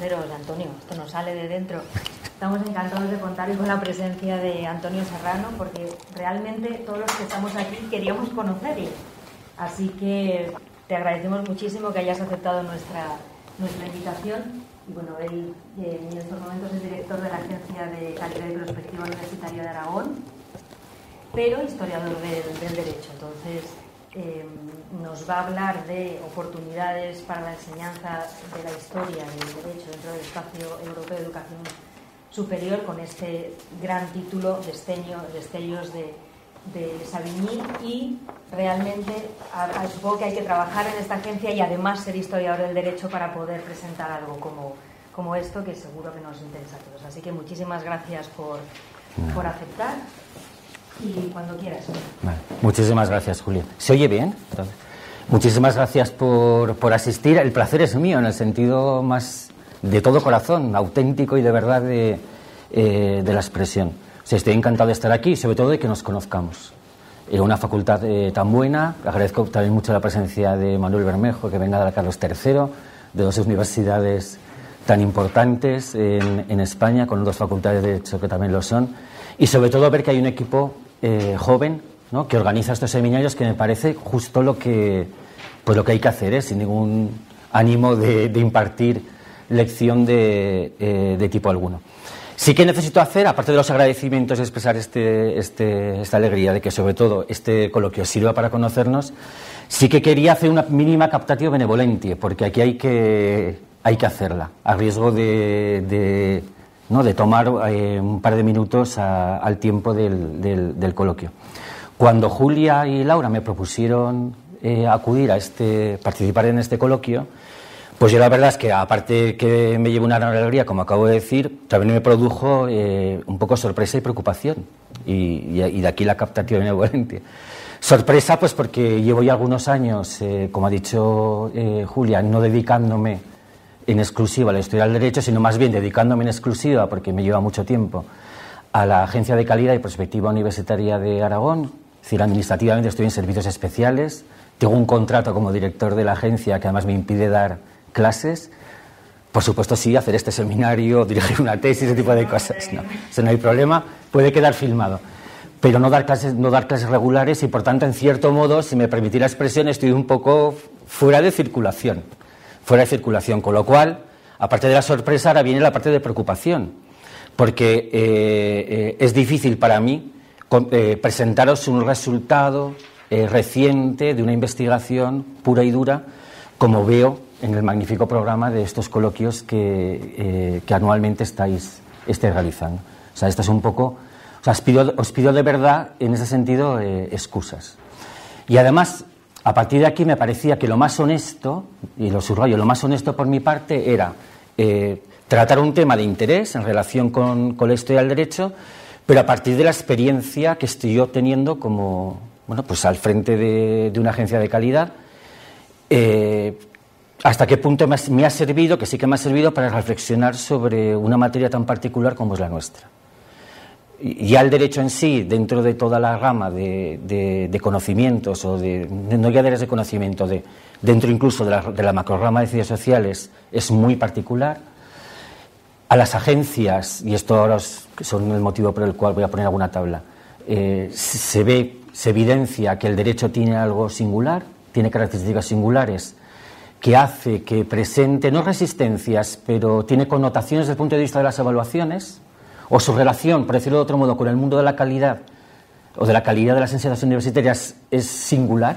sinceros, Antonio, esto nos sale de dentro. Estamos encantados de contar hoy con la presencia de Antonio Serrano, porque realmente todos los que estamos aquí queríamos conocerle. Así que te agradecemos muchísimo que hayas aceptado nuestra invitación. Y bueno, él en estos momentos es director de la Agencia de Calidad y Prospectiva Universitaria de Aragón, pero historiador del derecho. Entonces, nos va a hablar de oportunidades para la enseñanza de la historia del derecho dentro del espacio europeo de educación superior, con este gran título, Destellos de Savigny. Y realmente supongo que hay que trabajar en esta agencia y además ser historiador del derecho para poder presentar algo como esto, que seguro que nos interesa a todos. Así que muchísimas gracias por aceptar. Y cuando quieras. Vale. Muchísimas gracias, Julia. ¿Se oye bien? Entonces, muchísimas gracias por asistir. El placer es mío, en el sentido más de todo corazón, auténtico y de verdad de la expresión. O sea, estoy encantado de estar aquí y sobre todo de que nos conozcamos. Una facultad tan buena. Agradezco también mucho la presencia de Manuel Bermejo, que venga de la Carlos III, de dos universidades tan importantes en España, con dos facultades de Derecho que también lo son. Y sobre todo ver que hay un equipo joven, ¿no?, que organiza estos seminarios, que me parece justo lo que hay que hacer, sin ningún ánimo de impartir lección de tipo alguno. Sí que necesito hacer, aparte de los agradecimientos, expresar esta alegría de que sobre todo este coloquio sirva para conocernos. Sí que quería hacer una mínima captatio benevolentie, porque aquí hay que hacerla, a riesgo de tomar un par de minutos al tiempo del coloquio. Cuando Julia y Laura me propusieron participar en este coloquio, pues yo la verdad es que, aparte que me llevo una gran alegría, como acabo de decir, también me produjo un poco sorpresa y preocupación, y de aquí la captatio benevolentie. Sorpresa, pues porque llevo ya algunos años, como ha dicho Julia, no dedicándome en exclusiva a la historia del derecho, sino más bien dedicándome en exclusiva, porque me lleva mucho tiempo, a la Agencia de Calidad y Prospectiva Universitaria de Aragón. Es decir, administrativamente estoy en servicios especiales, tengo un contrato como director de la agencia que además me impide dar clases. Por supuesto, sí, hacer este seminario, dirigir una tesis, ese tipo de cosas, no, eso no hay problema, puede quedar filmado. Pero no dar clases regulares, y por tanto, en cierto modo, si me permitís la expresión, estoy un poco fuera de circulación, con lo cual, aparte de la sorpresa, ahora viene la parte de preocupación, porque es difícil para mí presentaros un resultado reciente de una investigación pura y dura, como veo en el magnífico programa de estos coloquios que anualmente estáis realizando. O sea, esto es un poco... O sea, os pido de verdad, en ese sentido, excusas. Y además, a partir de aquí me parecía que lo más honesto, y lo subrayo, lo más honesto por mi parte era tratar un tema de interés en relación con la historia del derecho, pero a partir de la experiencia que estoy yo teniendo como, bueno, pues al frente de una agencia de calidad, hasta qué punto me ha servido, que sí que me ha servido para reflexionar sobre una materia tan particular como es la nuestra. Ya el derecho en sí, dentro de toda la gama de conocimientos, o no ya de áreas de conocimiento, dentro incluso de la macrorama de ciencias sociales, es muy particular. A las agencias, y esto ahora son el motivo por el cual voy a poner alguna tabla, se evidencia que el derecho tiene algo singular, tiene características singulares, que hace que presente, no resistencias, pero tiene connotaciones desde el punto de vista de las evaluaciones, o su relación, por decirlo de otro modo, con el mundo de la calidad, o de la calidad de las enseñanzas universitarias, es singular,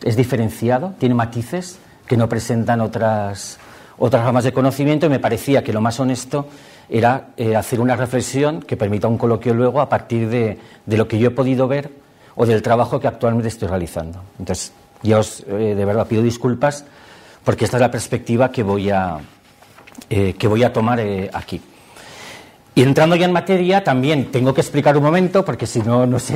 es diferenciado, tiene matices que no presentan otras ramas de conocimiento, y me parecía que lo más honesto era hacer una reflexión que permita un coloquio luego a partir de lo que yo he podido ver o del trabajo que actualmente estoy realizando. Entonces, ya os de verdad pido disculpas, porque esta es la perspectiva que voy a tomar aquí. Y entrando ya en materia, también tengo que explicar un momento, porque si no, no se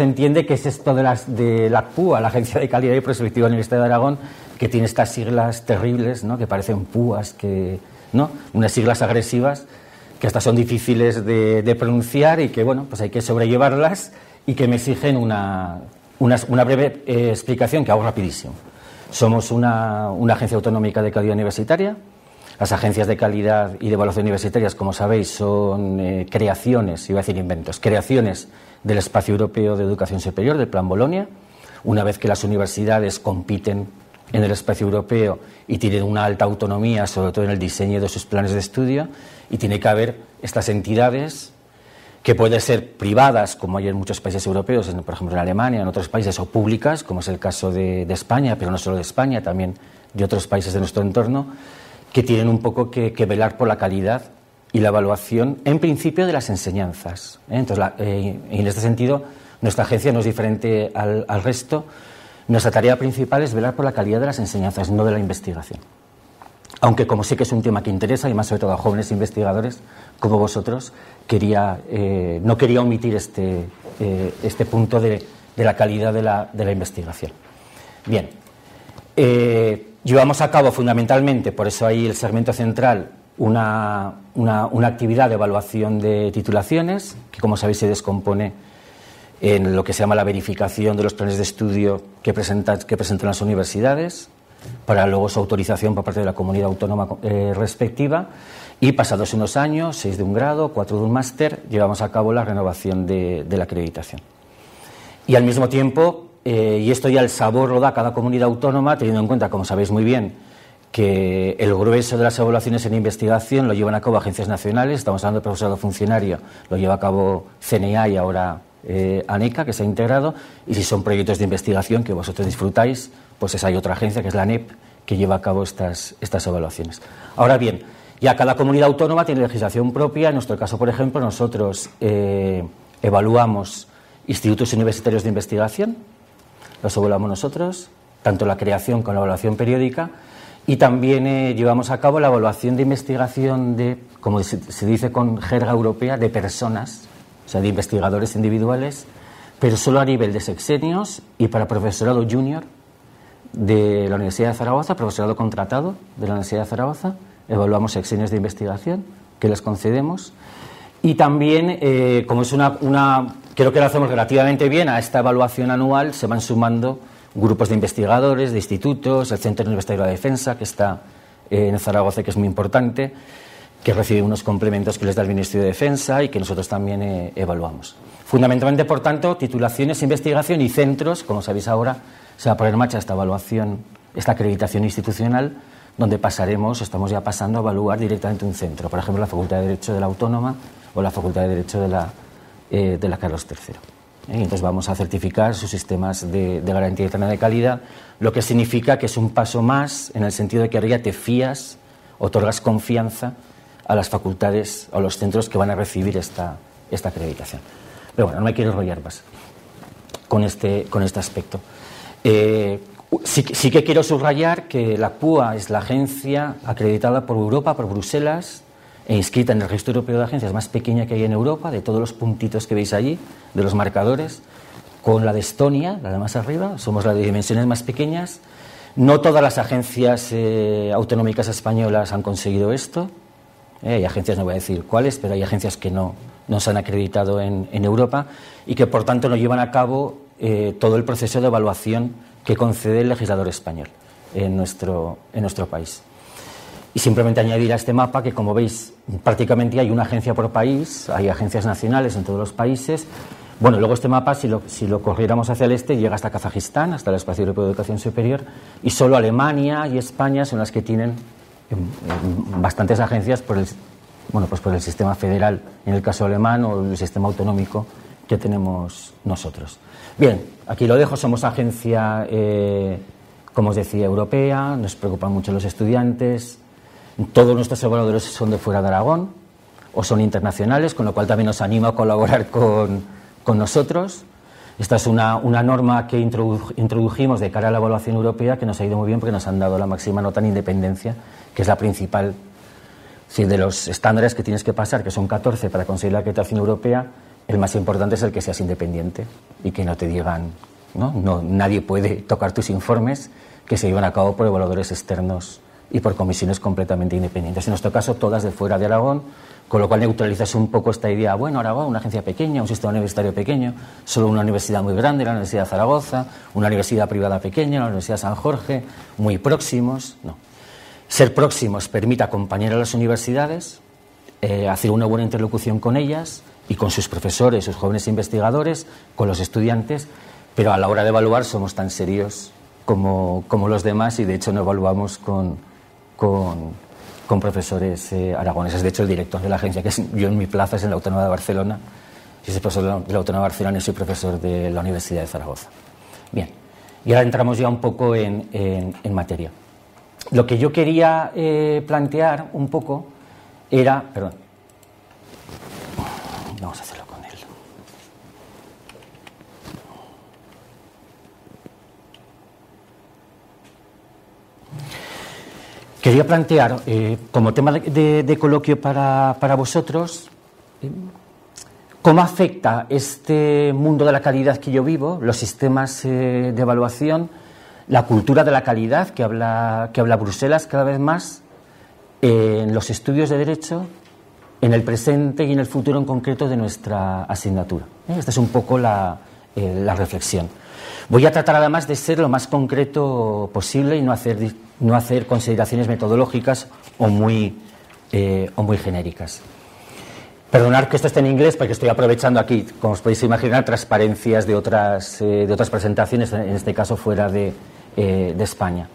entiende qué es esto de la ACPUA, la Agencia de Calidad y Prospectiva Universitaria de Aragón, que tiene estas siglas terribles, ¿no?, que parecen púas, ¿no?, unas siglas agresivas que hasta son difíciles de pronunciar, y que, bueno, pues hay que sobrellevarlas, y que me exigen una breve explicación que hago rapidísimo. Somos una agencia autonómica de calidad universitaria, Las agencias de calidad y de evaluación universitarias, como sabéis, son creaciones, iba a decir inventos, creaciones del Espacio Europeo de Educación Superior, del Plan Bolonia. Una vez que las universidades compiten en el espacio europeo y tienen una alta autonomía, sobre todo en el diseño de sus planes de estudio, y tiene que haber estas entidades que pueden ser privadas, como hay en muchos países europeos, por ejemplo en Alemania, en otros países, o públicas, como es el caso de España, pero no solo de España, también de otros países de nuestro entorno, que tienen un poco que velar por la calidad y la evaluación, en principio, de las enseñanzas. Entonces, en este sentido, nuestra agencia no es diferente al resto. Nuestra tarea principal es velar por la calidad de las enseñanzas, no de la investigación. Aunque, como sé que es un tema que interesa, y más sobre todo a jóvenes investigadores como vosotros, no quería omitir este punto de la calidad de la investigación. Bien. Llevamos a cabo fundamentalmente, por eso ahí el segmento central, una actividad de evaluación de titulaciones, que como sabéis se descompone en lo que se llama la verificación de los planes de estudio que presentan las universidades, para luego su autorización por parte de la comunidad autónoma respectiva, y pasados unos años, 6 de un grado, 4 de un máster, llevamos a cabo la renovación de la acreditación. Y al mismo tiempo, y esto ya el sabor lo da cada comunidad autónoma, teniendo en cuenta, como sabéis muy bien, que el grueso de las evaluaciones en investigación lo llevan a cabo agencias nacionales. Estamos hablando de profesorado funcionario, lo lleva a cabo CNA y ahora ANECA, que se ha integrado, y si son proyectos de investigación que vosotros disfrutáis, pues hay otra agencia, que es la ANEP, que lleva a cabo estas evaluaciones. Ahora bien, ya cada comunidad autónoma tiene legislación propia. En nuestro caso, por ejemplo, nosotros evaluamos institutos universitarios de investigación, los evaluamos nosotros, tanto la creación como la evaluación periódica, y también llevamos a cabo la evaluación de investigación de, como se dice con jerga europea, de personas, o sea, de investigadores individuales, pero solo a nivel de sexenios y para profesorado junior de la Universidad de Zaragoza, profesorado contratado de la Universidad de Zaragoza, evaluamos sexenios de investigación que les concedemos, y también, como es creo que lo hacemos relativamente bien, a esta evaluación anual se van sumando grupos de investigadores, de institutos, el Centro Universitario de la Defensa, que está en Zaragoza, que es muy importante, que recibe unos complementos que les da el Ministerio de Defensa y que nosotros también evaluamos. Fundamentalmente, por tanto, titulaciones, investigación y centros. Como sabéis ahora, se va a poner en marcha esta evaluación, esta acreditación institucional, donde estamos ya pasando a evaluar directamente un centro, por ejemplo, la Facultad de Derecho de la Autónoma o la Facultad de Derecho de la Carlos III. Y entonces vamos a certificar sus sistemas de garantía interna de calidad, lo que significa que es un paso más en el sentido de que ahora ya te fías, otorgas confianza a las facultades o a los centros que van a recibir esta acreditación. Pero bueno, no me quiero enrollar más con este aspecto. Sí que quiero subrayar que la PUA es la agencia acreditada por Europa, por Bruselas, e inscrita en el Registro Europeo de Agencias más pequeña que hay en Europa, de todos los puntitos que veis allí, de los marcadores, con la de Estonia, la de más arriba. Somos la de dimensiones más pequeñas. No todas las agencias autonómicas españolas han conseguido esto. Hay agencias, no voy a decir cuáles, pero hay agencias que no se han acreditado en Europa y que, por tanto, no llevan a cabo todo el proceso de evaluación que concede el legislador español en nuestro país. Y simplemente añadir a este mapa que, como veis, prácticamente hay una agencia por país, hay agencias nacionales en todos los países. Bueno, luego este mapa, si lo corriéramos hacia el este, llega hasta Kazajistán, hasta el Espacio Europeo de Educación Superior, y solo Alemania y España son las que tienen bastantes agencias por el sistema federal, en el caso alemán, o el sistema autonómico que tenemos nosotros. Bien, aquí lo dejo. Somos agencia, como os decía, europea. Nos preocupan mucho los estudiantes. Todos nuestros evaluadores son de fuera de Aragón o son internacionales, con lo cual también nos anima a colaborar con nosotros. Esta es una norma que introdujimos de cara a la evaluación europea, que nos ha ido muy bien porque nos han dado la máxima nota en independencia, que es la principal. Si de los estándares que tienes que pasar, que son 14 para conseguir la acreditación europea, el más importante es el que seas independiente y que no te digan, ¿no? Nadie puede tocar tus informes, que se llevan a cabo por evaluadores externos y por comisiones completamente independientes. En nuestro caso, todas de fuera de Aragón, con lo cual neutralizas un poco esta idea. Bueno, Aragón, una agencia pequeña, un sistema universitario pequeño, solo una universidad muy grande, la Universidad de Zaragoza, una universidad privada pequeña, la Universidad de San Jorge, muy próximos. No. Ser próximos permite acompañar a las universidades, hacer una buena interlocución con ellas y con sus profesores, sus jóvenes investigadores, con los estudiantes, pero a la hora de evaluar somos tan serios como los demás y de hecho no evaluamos con profesores aragoneses. De hecho, el director de la agencia, que es yo en mi plaza, es en la Autónoma de Barcelona. Yo soy profesor de la Autónoma de Barcelona y soy profesor de la Universidad de Zaragoza. Bien, y ahora entramos ya un poco en materia. Lo que yo quería plantear un poco era... Perdón. Vamos a hacerlo con él. Quería plantear, como tema de coloquio para vosotros, cómo afecta este mundo de la calidad que yo vivo, los sistemas de evaluación, la cultura de la calidad que habla Bruselas cada vez más en los estudios de Derecho, en el presente y en el futuro en concreto de nuestra asignatura. Esta es un poco la reflexión. Voy a tratar además de ser lo más concreto posible y no hacer consideraciones metodológicas o muy genéricas. Perdonad que esto esté en inglés porque estoy aprovechando aquí, como os podéis imaginar, transparencias de otras presentaciones, en este caso fuera de España.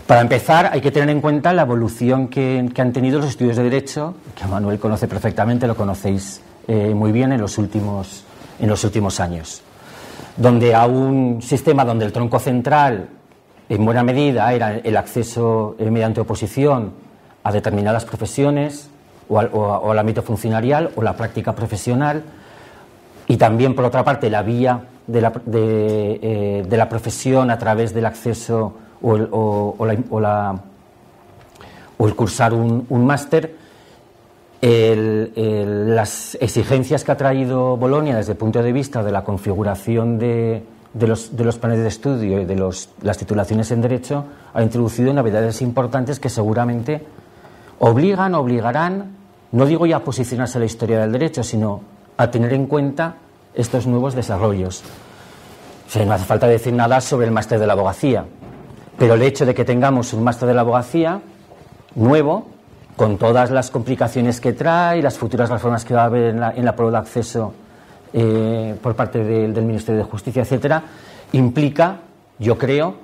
Para empezar, hay que tener en cuenta la evolución que han tenido los estudios de Derecho, que Manuel conoce perfectamente, lo conocéis muy bien en los últimos años, donde a un sistema donde el tronco central, en buena medida, era el acceso mediante oposición a determinadas profesiones o al ámbito funcionarial o la práctica profesional, y también, por otra parte, la vía de la profesión a través del acceso o el cursar un máster. Las exigencias que ha traído Bolonia desde el punto de vista de la configuración de los planes de estudio y de las titulaciones en Derecho ha introducido novedades importantes que seguramente obligarán, no digo ya a posicionarse a la historia del Derecho, sino a tener en cuenta estos nuevos desarrollos. O sea, no hace falta decir nada sobre el máster de la abogacía, pero el hecho de que tengamos un máster de la abogacía nuevo, con todas las complicaciones que trae, las futuras reformas que va a haber en la prueba de acceso por parte del Ministerio de Justicia, etcétera, implica, yo creo,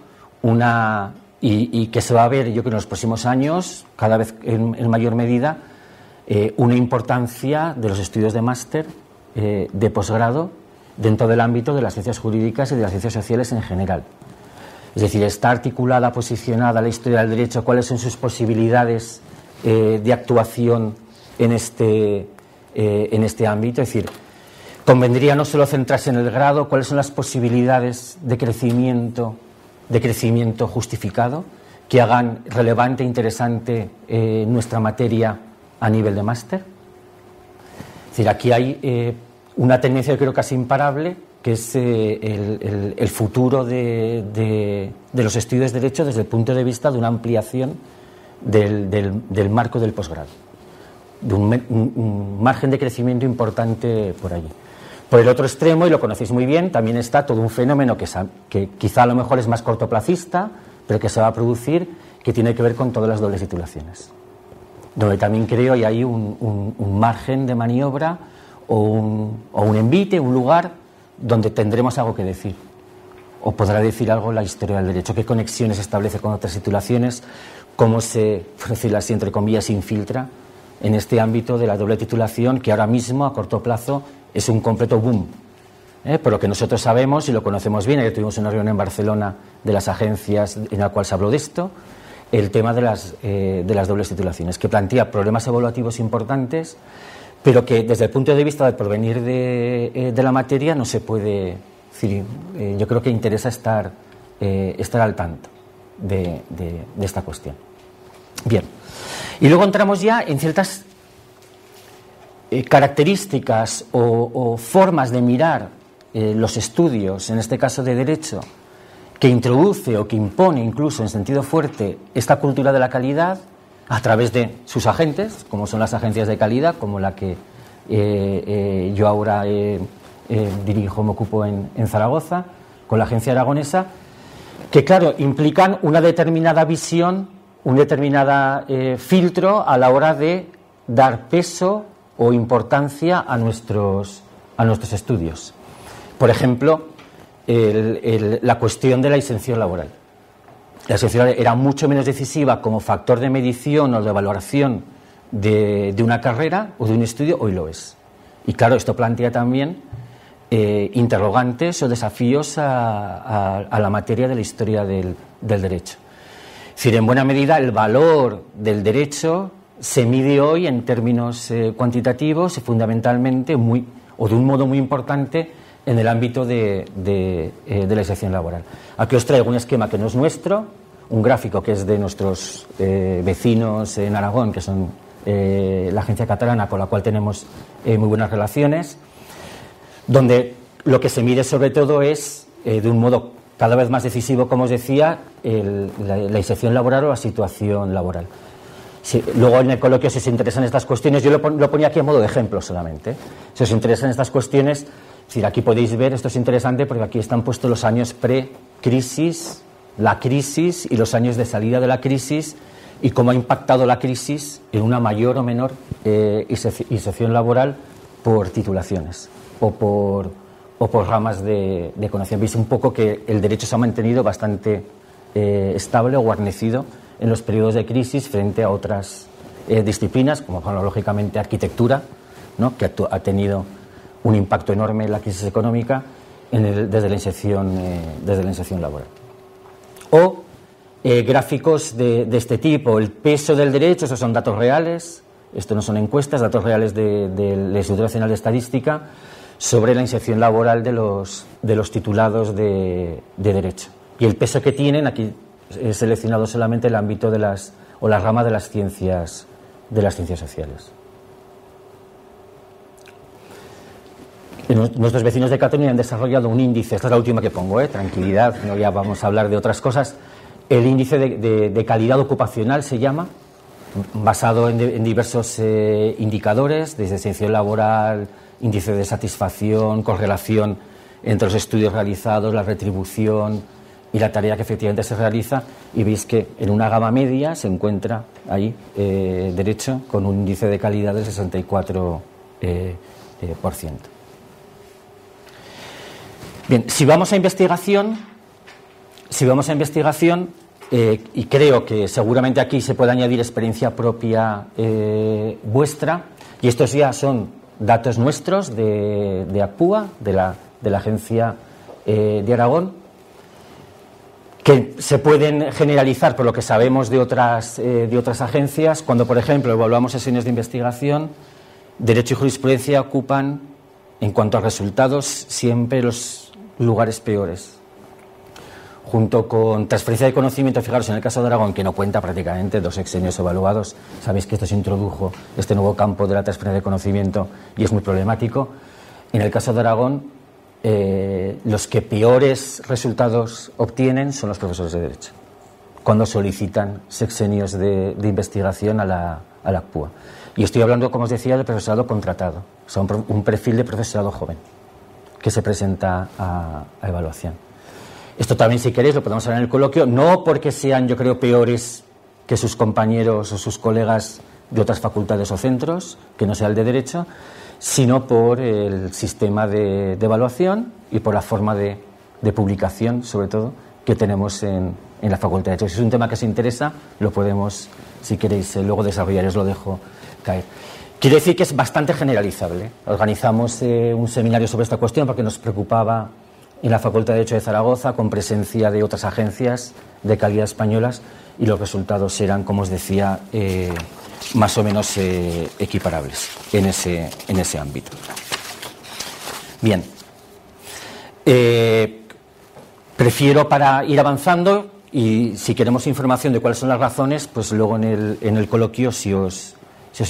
y que se va a ver, yo creo, en los próximos años, cada vez en mayor medida, una importancia de los estudios de máster, de posgrado, dentro del ámbito de las ciencias jurídicas y de las ciencias sociales en general. Es decir, está articulada, posicionada la historia del derecho, cuáles son sus posibilidades de actuación en este ámbito. Es decir, convendría no solo centrarse en el grado, cuáles son las posibilidades de crecimiento justificado que hagan relevante e interesante nuestra materia a nivel de máster. Es decir, aquí hay una tendencia, yo creo, casi imparable, que es el futuro de los estudios de Derecho desde el punto de vista de una ampliación del marco del posgrado, de un margen de crecimiento importante por allí. Por el otro extremo, y lo conocéis muy bien, también está todo un fenómeno que quizá a lo mejor es más cortoplacista, pero que se va a producir, que tiene que ver con todas las dobles titulaciones, donde también creo hay ahí un margen de maniobra o un envite, un lugar donde tendremos algo que decir, o podrá decir algo la historia del derecho, qué conexiones establece con otras titulaciones, cómo se, por decirlo así, entre comillas, infiltra en este ámbito de la doble titulación, que ahora mismo, a corto plazo, es un completo boom. Por lo que nosotros sabemos y lo conocemos bien, ayer tuvimos una reunión en Barcelona de las agencias en la cual se habló de esto, el tema de las dobles titulaciones, que plantea problemas evaluativos importantes, pero que desde el punto de vista del porvenir de la materia no se puede decir. Yo creo que interesa estar al tanto de esta cuestión. Bien, y luego entramos ya en ciertas características o formas de mirar los estudios, en este caso de Derecho, que introduce o que impone incluso en sentido fuerte esta cultura de la calidad a través de sus agentes, como son las agencias de calidad, como la que yo ahora dirijo, me ocupo en Zaragoza, con la agencia aragonesa, que claro, implican una determinada visión un determinado filtro a la hora de dar peso o importancia a nuestros estudios. Por ejemplo, la cuestión de la inserción laboral. La inserción era mucho menos decisiva como factor de medición o de valoración de una carrera o de un estudio, hoy lo es. Y claro, esto plantea también interrogantes o desafíos a la materia de la historia del derecho. Es decir, en buena medida el valor del derecho se mide hoy en términos cuantitativos y fundamentalmente o de un modo muy importante en el ámbito de la inserción laboral. Aquí os traigo un esquema que no es nuestro, un gráfico que es de nuestros vecinos en Aragón, que son la agencia catalana con la cual tenemos muy buenas relaciones, donde lo que se mide sobre todo es, de un modo cada vez más decisivo, como os decía, la inserción laboral o la situación laboral. Sí, luego en el coloquio, si os interesan estas cuestiones, yo lo ponía aquí a modo de ejemplo solamente. Si os interesan estas cuestiones, es decir, aquí podéis ver, esto es interesante porque aquí están puestos los años pre-crisis, la crisis y los años de salida de la crisis y cómo ha impactado la crisis en una mayor o menor inserción laboral por titulaciones o por ramas de conocimiento. Veis un poco que el derecho se ha mantenido bastante estable o guarnecido en los periodos de crisis frente a otras disciplinas, como lógicamente arquitectura, ¿no?, que ha tenido un impacto enorme en la crisis económica desde la inserción laboral. O gráficos de este tipo, el peso del derecho, estos son datos reales, esto no son encuestas, datos reales del Instituto Nacional de Estadística sobre la inserción laboral de los titulados de derecho. Y el peso que tienen, aquí he seleccionado solamente el ámbito de la rama de las ciencias sociales. Nuestros vecinos de Cataluña han desarrollado un índice, esta es la última que pongo, tranquilidad, no, ya vamos a hablar de otras cosas. El índice de calidad ocupacional se llama, basado en diversos indicadores, desde inserción laboral, índice de satisfacción, correlación entre los estudios realizados, la retribución y la tarea que efectivamente se realiza, y veis que en una gama media se encuentra ahí derecho con un índice de calidad del 64%. Bien, si vamos a investigación, y creo que seguramente aquí se puede añadir experiencia propia vuestra, y estos ya son datos nuestros de ACPUA, de la Agencia de Aragón, que se pueden generalizar por lo que sabemos de otras agencias, cuando, por ejemplo, evaluamos sesiones de investigación, derecho y jurisprudencia ocupan, en cuanto a resultados, siempre los lugares peores. Junto con transferencia de conocimiento, fijaros, en el caso de Aragón, que no cuenta prácticamente 2 sexenios evaluados, sabéis que esto se introdujo, este nuevo campo de la transferencia de conocimiento, y es muy problemático. En el caso de Aragón, los que peores resultados obtienen son los profesores de Derecho, cuando solicitan sexenios de investigación a la ACPUA. Y estoy hablando, como os decía, del profesorado contratado, o sea, un perfil de profesorado joven que se presenta a evaluación. Esto también, si queréis, lo podemos hablar en el coloquio, no porque sean, yo creo, peores que sus compañeros o sus colegas de otras facultades o centros, que no sea el de Derecho, sino por el sistema de evaluación y por la forma de publicación, sobre todo, que tenemos en la Facultad de Derecho. Si es un tema que os interesa, lo podemos, si queréis, luego desarrollar, os lo dejo caer. Quiero decir que es bastante generalizable. Organizamos un seminario sobre esta cuestión porque nos preocupaba en la Facultad de Derecho de Zaragoza, con presencia de otras agencias de calidad españolas, y los resultados eran, como os decía, más o menos equiparables en ese ámbito. Bien. Prefiero, para ir avanzando, y si queremos información de cuáles son las razones, pues luego en el coloquio, si os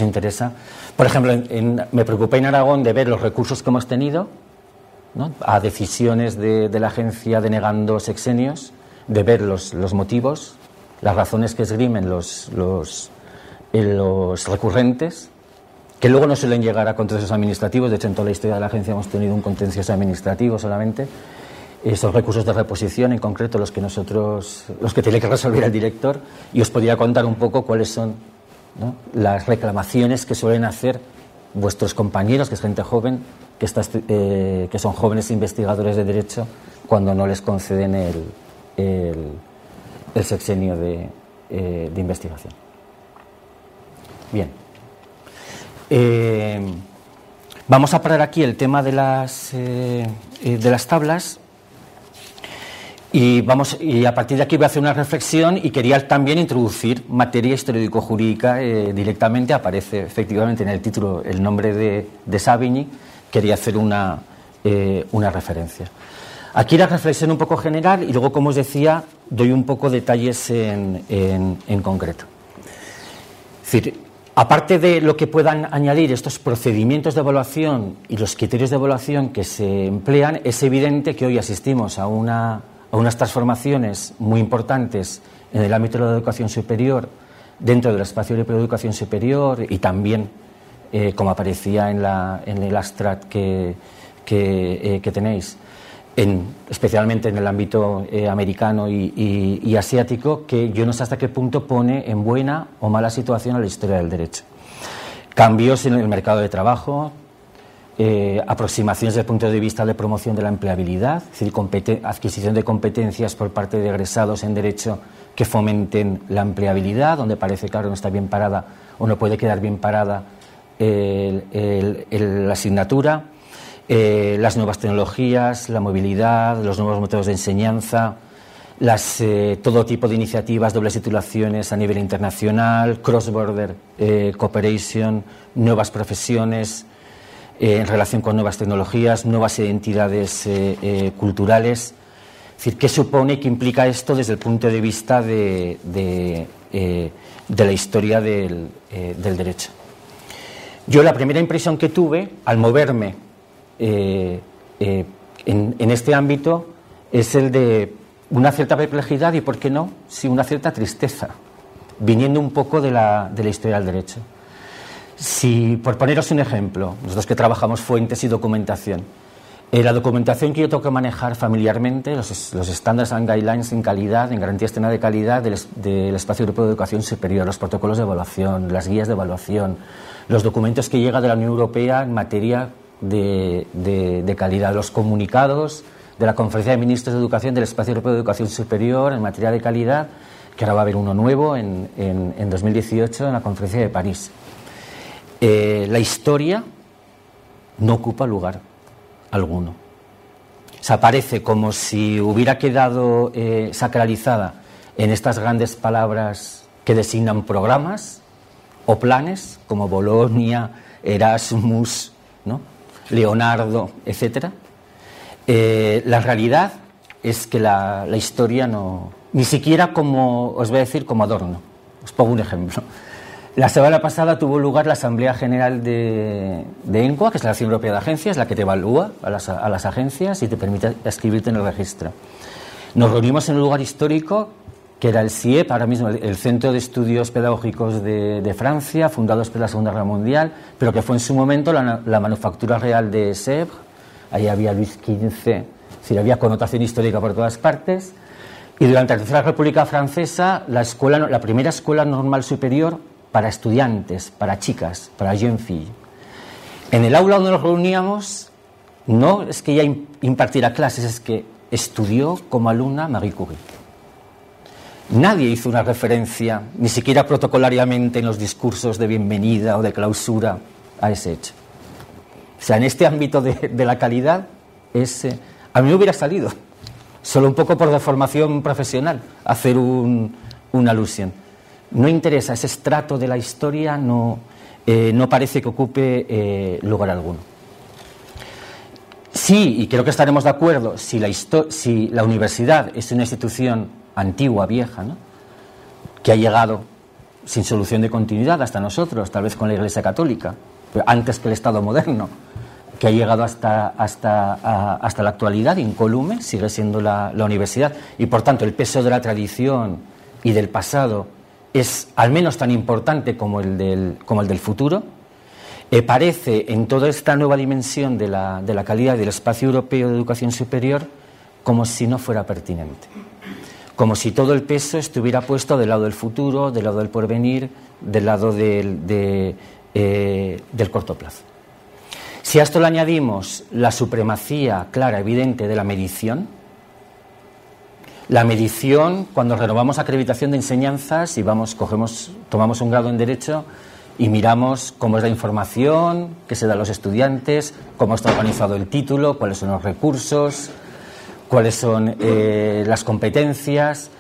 interesa. Por ejemplo, me preocupé en Aragón de ver los recursos que hemos tenido, ¿no?, a decisiones de la agencia denegando sexenios, de ver los motivos, las razones que esgrimen los recurrentes, que luego no suelen llegar a contenciosos administrativos. De hecho, en toda la historia de la agencia hemos tenido un contencioso administrativo solamente, esos recursos de reposición, en concreto los que tiene que resolver el director, y os podría contar un poco cuáles son, ¿no?, las reclamaciones que suelen hacer vuestros compañeros, que es gente joven, que son jóvenes investigadores de derecho, cuando no les conceden el sexenio de investigación. Bien. Vamos a parar aquí el tema de las tablas y a partir de aquí voy a hacer una reflexión, y quería también introducir materia histórico-jurídica directamente. Aparece efectivamente en el título el nombre de Savigny. Quería hacer una referencia. Aquí la reflexión un poco general y luego, como os decía, doy un poco detalles en concreto. Es decir, aparte de lo que puedan añadir estos procedimientos de evaluación y los criterios de evaluación que se emplean, es evidente que hoy asistimos a unas transformaciones muy importantes en el ámbito de la educación superior, dentro del espacio de educación superior, y también, como aparecía en el abstract que tenéis, especialmente en el ámbito americano y asiático, que yo no sé hasta qué punto pone en buena o mala situación a la historia del derecho. Cambios en el mercado de trabajo, aproximaciones desde el punto de vista de promoción de la empleabilidad, es decir, adquisición de competencias por parte de egresados en derecho que fomenten la empleabilidad, donde parece claro no está bien parada o no puede quedar bien parada la asignatura. Las nuevas tecnologías, la movilidad, los nuevos métodos de enseñanza, todo tipo de iniciativas, dobles titulaciones a nivel internacional, cross-border cooperation, nuevas profesiones en relación con nuevas tecnologías, nuevas identidades culturales. Es decir, ¿qué supone y qué implica esto desde el punto de vista de la historia del derecho? Yo la primera impresión que tuve al moverme en este ámbito es el de una cierta perplejidad y, ¿por qué no?, sí, una cierta tristeza, viniendo un poco de la historia del derecho. Si, por poneros un ejemplo, nosotros que trabajamos fuentes y documentación, la documentación que yo tengo que manejar familiarmente, los estándares and guidelines en calidad, en garantía externa de calidad del Espacio Europeo de Educación Superior, los protocolos de evaluación, las guías de evaluación, los documentos que llegan de la Unión Europea en materia de calidad, los comunicados de la Conferencia de Ministros de Educación del Espacio Europeo de Educación Superior en materia de calidad, que ahora va a haber uno nuevo en 2018 en la Conferencia de París. La historia no ocupa lugar alguno. O sea, parece como si hubiera quedado sacralizada en estas grandes palabras que designan programas o planes, como Bolonia, Erasmus, ¿no?, Leonardo, etcétera. La realidad es que la historia no, ni siquiera como, os voy a decir, como adorno. Os pongo un ejemplo. La semana pasada tuvo lugar la Asamblea General de ENCOA, que es la Asociación Europea de Agencias, la que te evalúa a las agencias y te permite escribirte en el registro. Nos reunimos en un lugar histórico que era el CIEP, ahora mismo el Centro de Estudios Pedagógicos de Francia, fundado después de la Segunda Guerra Mundial, pero que fue en su momento la manufactura real de Sèvres. Ahí había Luis XV, es decir, había connotación histórica por todas partes. Y durante la Tercera República Francesa, la primera escuela normal superior para estudiantes, para chicas, para jeunes filles. En el aula donde nos reuníamos, no es que ella impartiera clases, es que estudió como alumna Marie Curie. Nadie hizo una referencia, ni siquiera protocolariamente en los discursos de bienvenida o de clausura, a ese hecho. O sea, en este ámbito de la calidad, a mí me hubiera salido, solo un poco por deformación profesional, hacer una alusión. No interesa, ese estrato de la historia no parece que ocupe lugar alguno. Sí, y creo que estaremos de acuerdo, si la universidad es una institución antigua, vieja, ¿no?, que ha llegado sin solución de continuidad hasta nosotros, tal vez con la Iglesia Católica, pero antes que el Estado moderno, que ha llegado hasta la actualidad, incólume, sigue siendo la universidad, y por tanto el peso de la tradición y del pasado es al menos tan importante como el del futuro. Parece, en toda esta nueva dimensión de la calidad del espacio europeo de educación superior, como si no fuera pertinente, como si todo el peso estuviera puesto del lado del futuro, del lado del porvenir, del lado del corto plazo. Si a esto le añadimos la supremacía clara, evidente de la medición, cuando renovamos acreditación de enseñanzas y tomamos un grado en Derecho y miramos cómo es la información que se da a los estudiantes, cómo está organizado el título, cuáles son los recursos, cuáles son las competencias,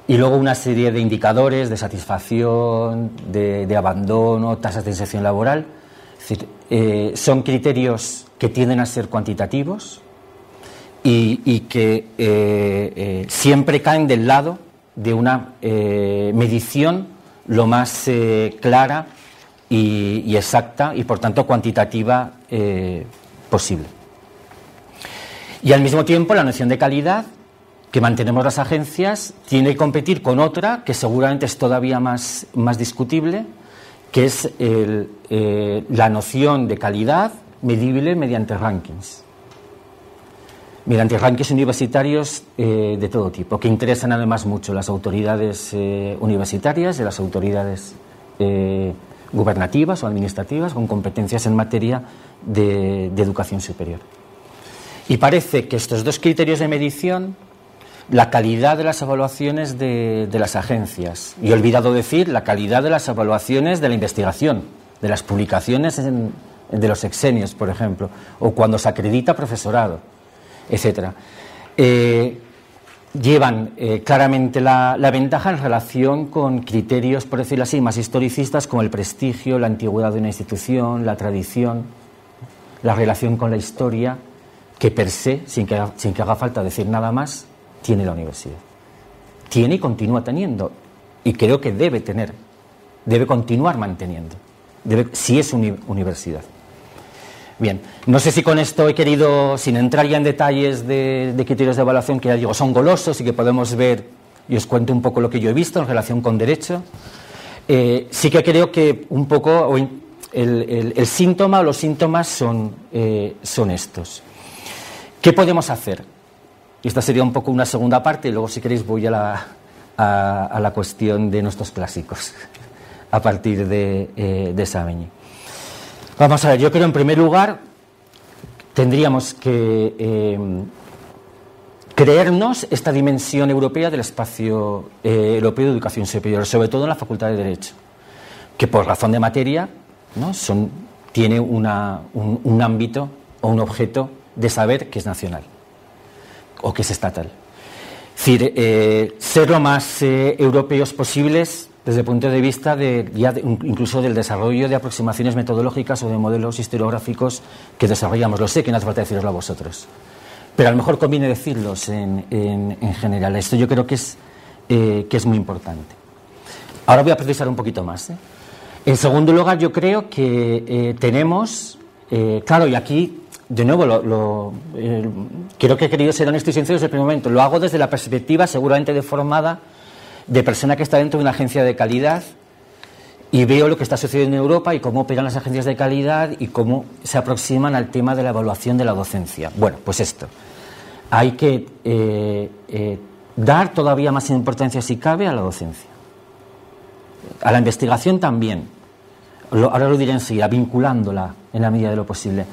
y luego una serie de indicadores de satisfacción, de abandono, tasas de inserción laboral. Es decir, son criterios que tienden a ser cuantitativos y que siempre caen del lado de una medición lo más clara y exacta y, por tanto, cuantitativa posible. Y, al mismo tiempo, la noción de calidad que mantenemos las agencias tiene que competir con otra que seguramente es todavía más discutible, que es la noción de calidad medible mediante rankings. Mediante rankings universitarios de todo tipo, que interesan además mucho a las autoridades universitarias y a las autoridades gubernativas o administrativas con competencias en materia de educación superior. Y parece que estos dos criterios de medición, la calidad de las evaluaciones de las agencias, y he olvidado decir la calidad de las evaluaciones de la investigación, de las publicaciones de los sexenios, por ejemplo, o cuando se acredita profesorado, etcétera, llevan claramente la ventaja en relación con criterios, por decirlo así, más historicistas, como el prestigio, la antigüedad de una institución, la tradición, la relación con la historia, que per se, sin que haga falta decir nada más, tiene la universidad. Tiene y continúa teniendo, y creo que debe continuar manteniendo, si es universidad. Bien, no sé si con esto he querido, sin entrar ya en detalles de criterios de evaluación que ya digo son golosos y que podemos ver, y os cuento un poco lo que yo he visto en relación con Derecho, sí que creo que un poco el síntoma o los síntomas son estos. ¿Qué podemos hacer? Y esta sería un poco una segunda parte, y luego, si queréis, voy a la cuestión de nuestros clásicos a partir de Savigny. Vamos a ver, yo creo, en primer lugar, tendríamos que creernos esta dimensión europea del espacio europeo de educación superior, sobre todo en la Facultad de Derecho, que por razón de materia, ¿no?, tiene un ámbito o un objeto de saber que es nacional o que es estatal. Es decir, ser lo más europeos posibles desde el punto de vista incluso del desarrollo de aproximaciones metodológicas o de modelos historiográficos que desarrollamos. Lo sé, que no hace falta deciroslo a vosotros, pero a lo mejor conviene decirlos en general. Esto yo creo que es muy importante. Ahora voy a precisar un poquito más. En segundo lugar, yo creo que tenemos, claro, y aquí de nuevo creo que he querido ser honesto y sincero desde el primer momento. Lo hago desde la perspectiva seguramente deformada de persona que está dentro de una agencia de calidad y veo lo que está sucediendo en Europa y cómo operan las agencias de calidad y cómo se aproximan al tema de la evaluación de la docencia. Bueno, pues esto. Hay que dar todavía más importancia, si cabe, a la docencia. A la investigación también. Ahora lo diré enseguida, vinculándola en la medida de lo posible.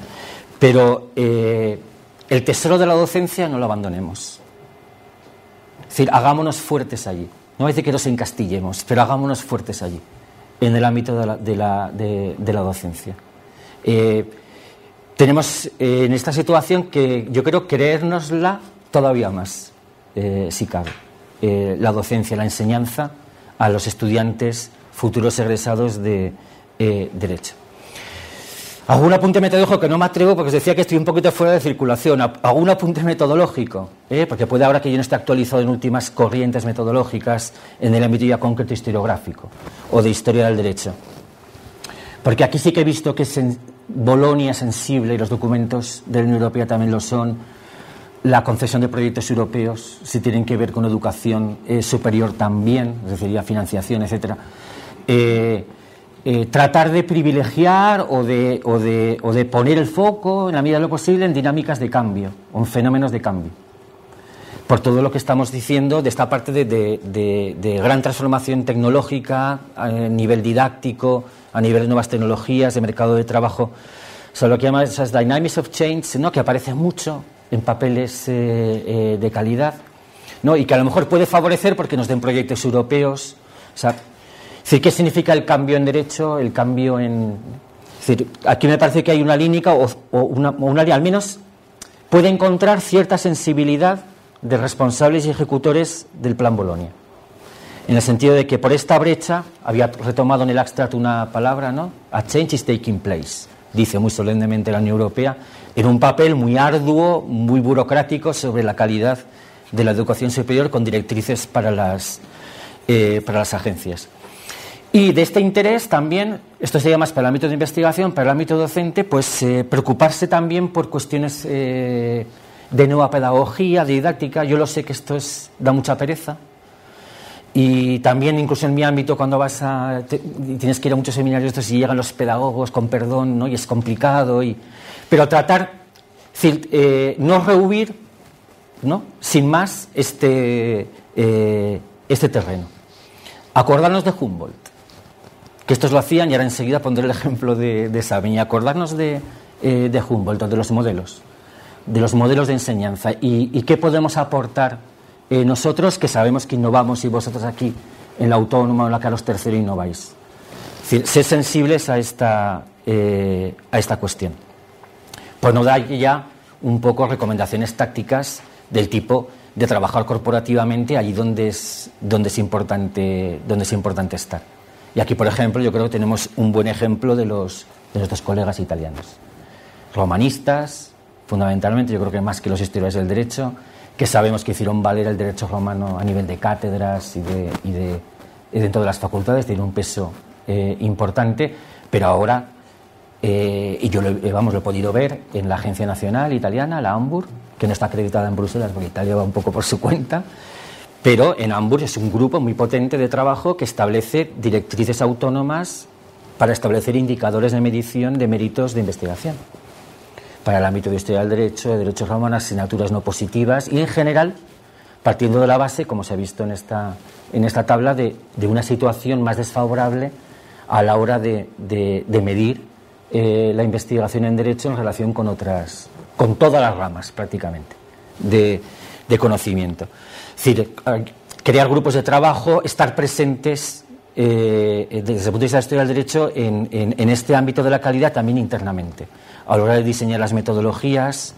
Pero el tesoro de la docencia no lo abandonemos. Es decir, hagámonos fuertes allí. No voy a decir que nos encastillemos, pero hagámonos fuertes allí, en el ámbito de la docencia. Tenemos en esta situación que yo creo creérnosla todavía más, si cabe. La docencia, la enseñanza a los estudiantes futuros egresados de Derecho. Hago un apunte metodológico que no me atrevo porque os decía que estoy un poquito fuera de circulación. Hago un apunte metodológico, porque puede ahora que yo no esté actualizado en últimas corrientes metodológicas en el ámbito ya concreto historiográfico o de historia del derecho. Porque aquí sí que he visto que Bolonia es sensible y los documentos de la Unión Europea también lo son. La concesión de proyectos europeos, si tienen que ver con educación superior también, es decir, ya financiación, etcétera. Tratar de privilegiar o de poner el foco en la medida de lo posible en dinámicas de cambio o en fenómenos de cambio. por todo lo que estamos diciendo de esta parte de gran transformación tecnológica a nivel didáctico, a nivel de nuevas tecnologías, de mercado de trabajo. O sea, lo que llaman esas dynamics of change, ¿no? Que aparece mucho en papeles de calidad, ¿no? Y que a lo mejor puede favorecer porque nos den proyectos europeos. O sea, es decir, ¿qué significa el cambio en derecho? El cambio en... Es decir, aquí me parece que hay una línea o una línea, al menos puede encontrar cierta sensibilidad de responsables y ejecutores del Plan Bolonia. En el sentido de que por esta brecha, había retomado en el abstract una palabra, ¿no? A change is taking place, dice muy solemnemente la Unión Europea, en un papel muy arduo, muy burocrático sobre la calidad de la educación superior con directrices para las agencias. Y de este interés también, esto sería más para el ámbito de investigación, para el ámbito docente, pues preocuparse también por cuestiones de nueva pedagogía, de didáctica. Yo lo sé que esto da mucha pereza. Y también, incluso en mi ámbito, cuando tienes que ir a muchos seminarios estos y llegan los pedagogos con perdón, ¿no? Y es complicado. Pero tratar, es decir, no rehuir, ¿no? Sin más este terreno. Acordarnos de Humboldt, que estos lo hacían, y ahora enseguida pondré el ejemplo de Sabin, y acordarnos de Humboldt, de los modelos de enseñanza, y qué podemos aportar nosotros, que sabemos que innovamos, y vosotros aquí en la Autónoma o en la Carlos III innováis. Es decir, ser sensibles a esta cuestión. Pues nos da ya un poco recomendaciones tácticas del tipo de trabajar corporativamente allí donde es importante estar. Y aquí, por ejemplo, yo creo que tenemos un buen ejemplo de nuestros colegas italianos. Romanistas, fundamentalmente, yo creo que más que los historiadores del derecho, que sabemos que hicieron valer el derecho romano a nivel de cátedras y dentro de las facultades, tiene un peso importante, pero ahora, y yo lo he podido ver en la Agencia Nacional Italiana, la ANBUR, que no está acreditada en Bruselas porque Italia va un poco por su cuenta, pero en ANBUR es un grupo muy potente de trabajo que establece directrices autónomas para establecer indicadores de medición de méritos de investigación para el ámbito de historia del derecho, de derechos romanos, asignaturas no positivas y, en general, partiendo de la base, como se ha visto en esta tabla, de una situación más desfavorable a la hora de medir la investigación en derecho en relación con todas las ramas, prácticamente, de conocimiento. Es decir, crear grupos de trabajo, estar presentes desde el punto de vista de la historia del derecho en este ámbito de la calidad también internamente, a la hora de diseñar las metodologías,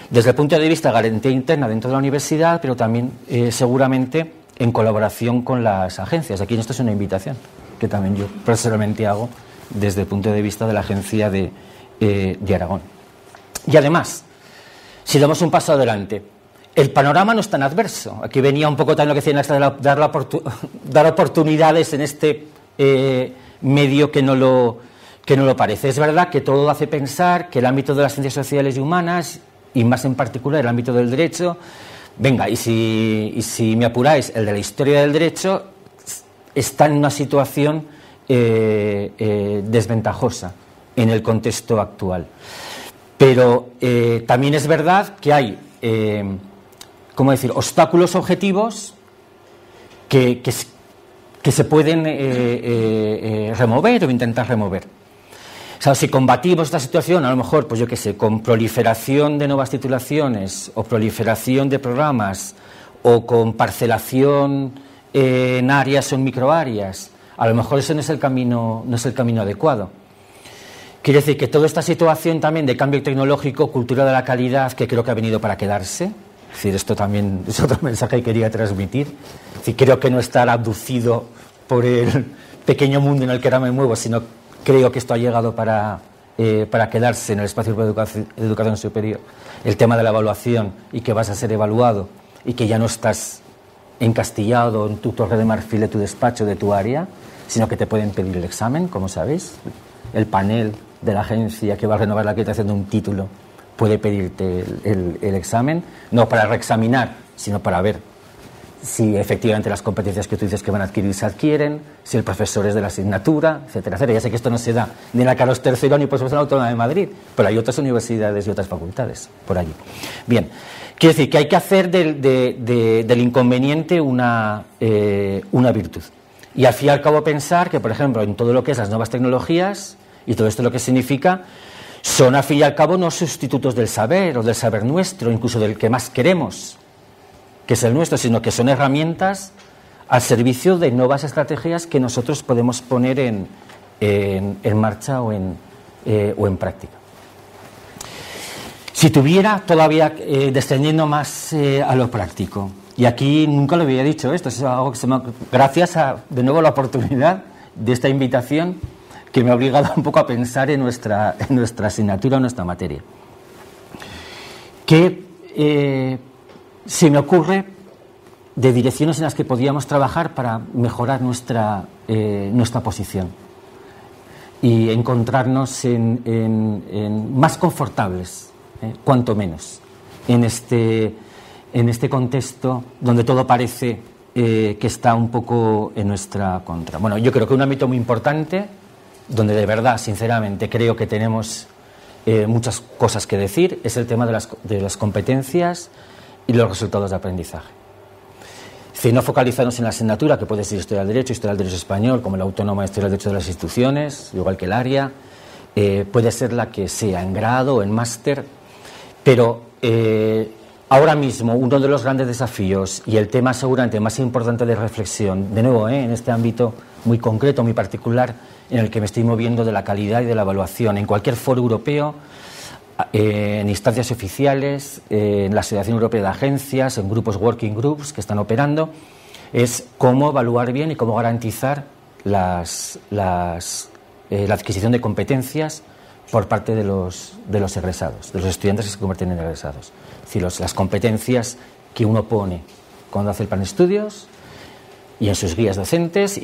desde el punto de vista de garantía interna dentro de la universidad, pero también seguramente en colaboración con las agencias. Aquí esto es una invitación que también yo personalmente hago desde el punto de vista de la agencia de Aragón. Y además, si damos un paso adelante, el panorama no es tan adverso. Aquí venía un poco también lo que decía, dar oportunidades en este medio que no lo parece. Es verdad que todo hace pensar que el ámbito de las ciencias sociales y humanas, y más en particular el ámbito del derecho, venga, y si me apuráis, el de la historia del derecho está en una situación desventajosa en el contexto actual. Pero también es verdad que hay obstáculos objetivos que se pueden remover o intentar remover. O sea, si combatimos esta situación, a lo mejor, pues yo qué sé, con proliferación de nuevas titulaciones o proliferación de programas o con parcelación en áreas o en microáreas, a lo mejor ese no es el camino adecuado. Quiere decir que toda esta situación también de cambio tecnológico, cultura de la calidad, que creo que ha venido para quedarse, es decir, esto también es otro mensaje que quería transmitir, es decir, creo que no estar abducido por el pequeño mundo en el que ahora me muevo, sino creo que esto ha llegado para quedarse en el espacio de educación superior. El tema de la evaluación y que vas a ser evaluado y que ya no estás encastillado en tu torre de marfil de tu despacho, de tu área, sino que te pueden pedir el examen, como sabéis. El panel de la agencia que va a renovar la acreditación de un título puede pedirte el examen, no para reexaminar, sino para ver si efectivamente las competencias que tú dices que van a adquirir se adquieren, si el profesor es de la asignatura, etcétera, etcétera. Ya sé que esto no se da ni en la Carlos III ni por supuesto en la Autónoma de Madrid, pero hay otras universidades y otras facultades por allí. Bien, quiero decir que hay que hacer del inconveniente una virtud. Y al fin y al cabo pensar que, por ejemplo, en todo lo que es las nuevas tecnologías y todo esto lo que significa, son al fin y al cabo no sustitutos del saber o del saber nuestro, incluso del que más queremos, que es el nuestro, sino que son herramientas al servicio de nuevas estrategias que nosotros podemos poner en marcha o en práctica. Si tuviera todavía, descendiendo más a lo práctico, y aquí nunca lo había dicho esto, es algo que gracias a, de nuevo, la oportunidad de esta invitación que me ha obligado un poco a pensar en nuestra asignatura, en nuestra materia. Que se me ocurre de direcciones en las que podíamos trabajar para mejorar nuestra posición y encontrarnos en más confortables, cuanto menos, en este contexto donde todo parece que está un poco en nuestra contra. Bueno, yo creo que un ámbito muy importante, donde de verdad, sinceramente, creo que tenemos muchas cosas que decir, es el tema de las competencias y los resultados de aprendizaje. Si no focalizarnos en la asignatura, que puede ser Historia del Derecho Español, como la Autónoma, Historia del Derecho de las Instituciones, igual que el área, puede ser la que sea, en grado o en máster, pero ahora mismo uno de los grandes desafíos y el tema seguramente más importante de reflexión, de nuevo, en este ámbito muy concreto, muy particular, en el que me estoy moviendo, de la calidad y de la evaluación, en cualquier foro europeo, en instancias oficiales, en la Asociación Europea de Agencias, en grupos working groups que están operando, es cómo evaluar bien y cómo garantizar la adquisición de competencias por parte de los egresados, de los estudiantes que se convierten en egresados. Es decir, las competencias que uno pone cuando hace el plan de estudios y en sus guías docentes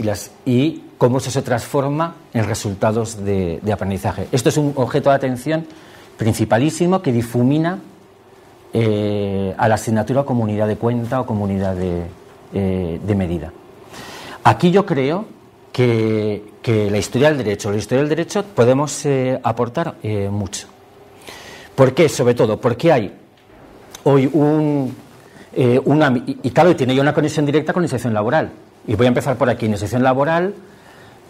y cómo eso se transforma en resultados de aprendizaje. Esto es un objeto de atención principalísimo que difumina a la asignatura como unidad de cuenta o como unidad de medida. Aquí yo creo que la historia del derecho podemos aportar mucho. ¿Por qué? Sobre todo porque hay hoy claro, tiene ya una conexión directa con la inserción laboral. Y voy a empezar por aquí. En la inserción laboral,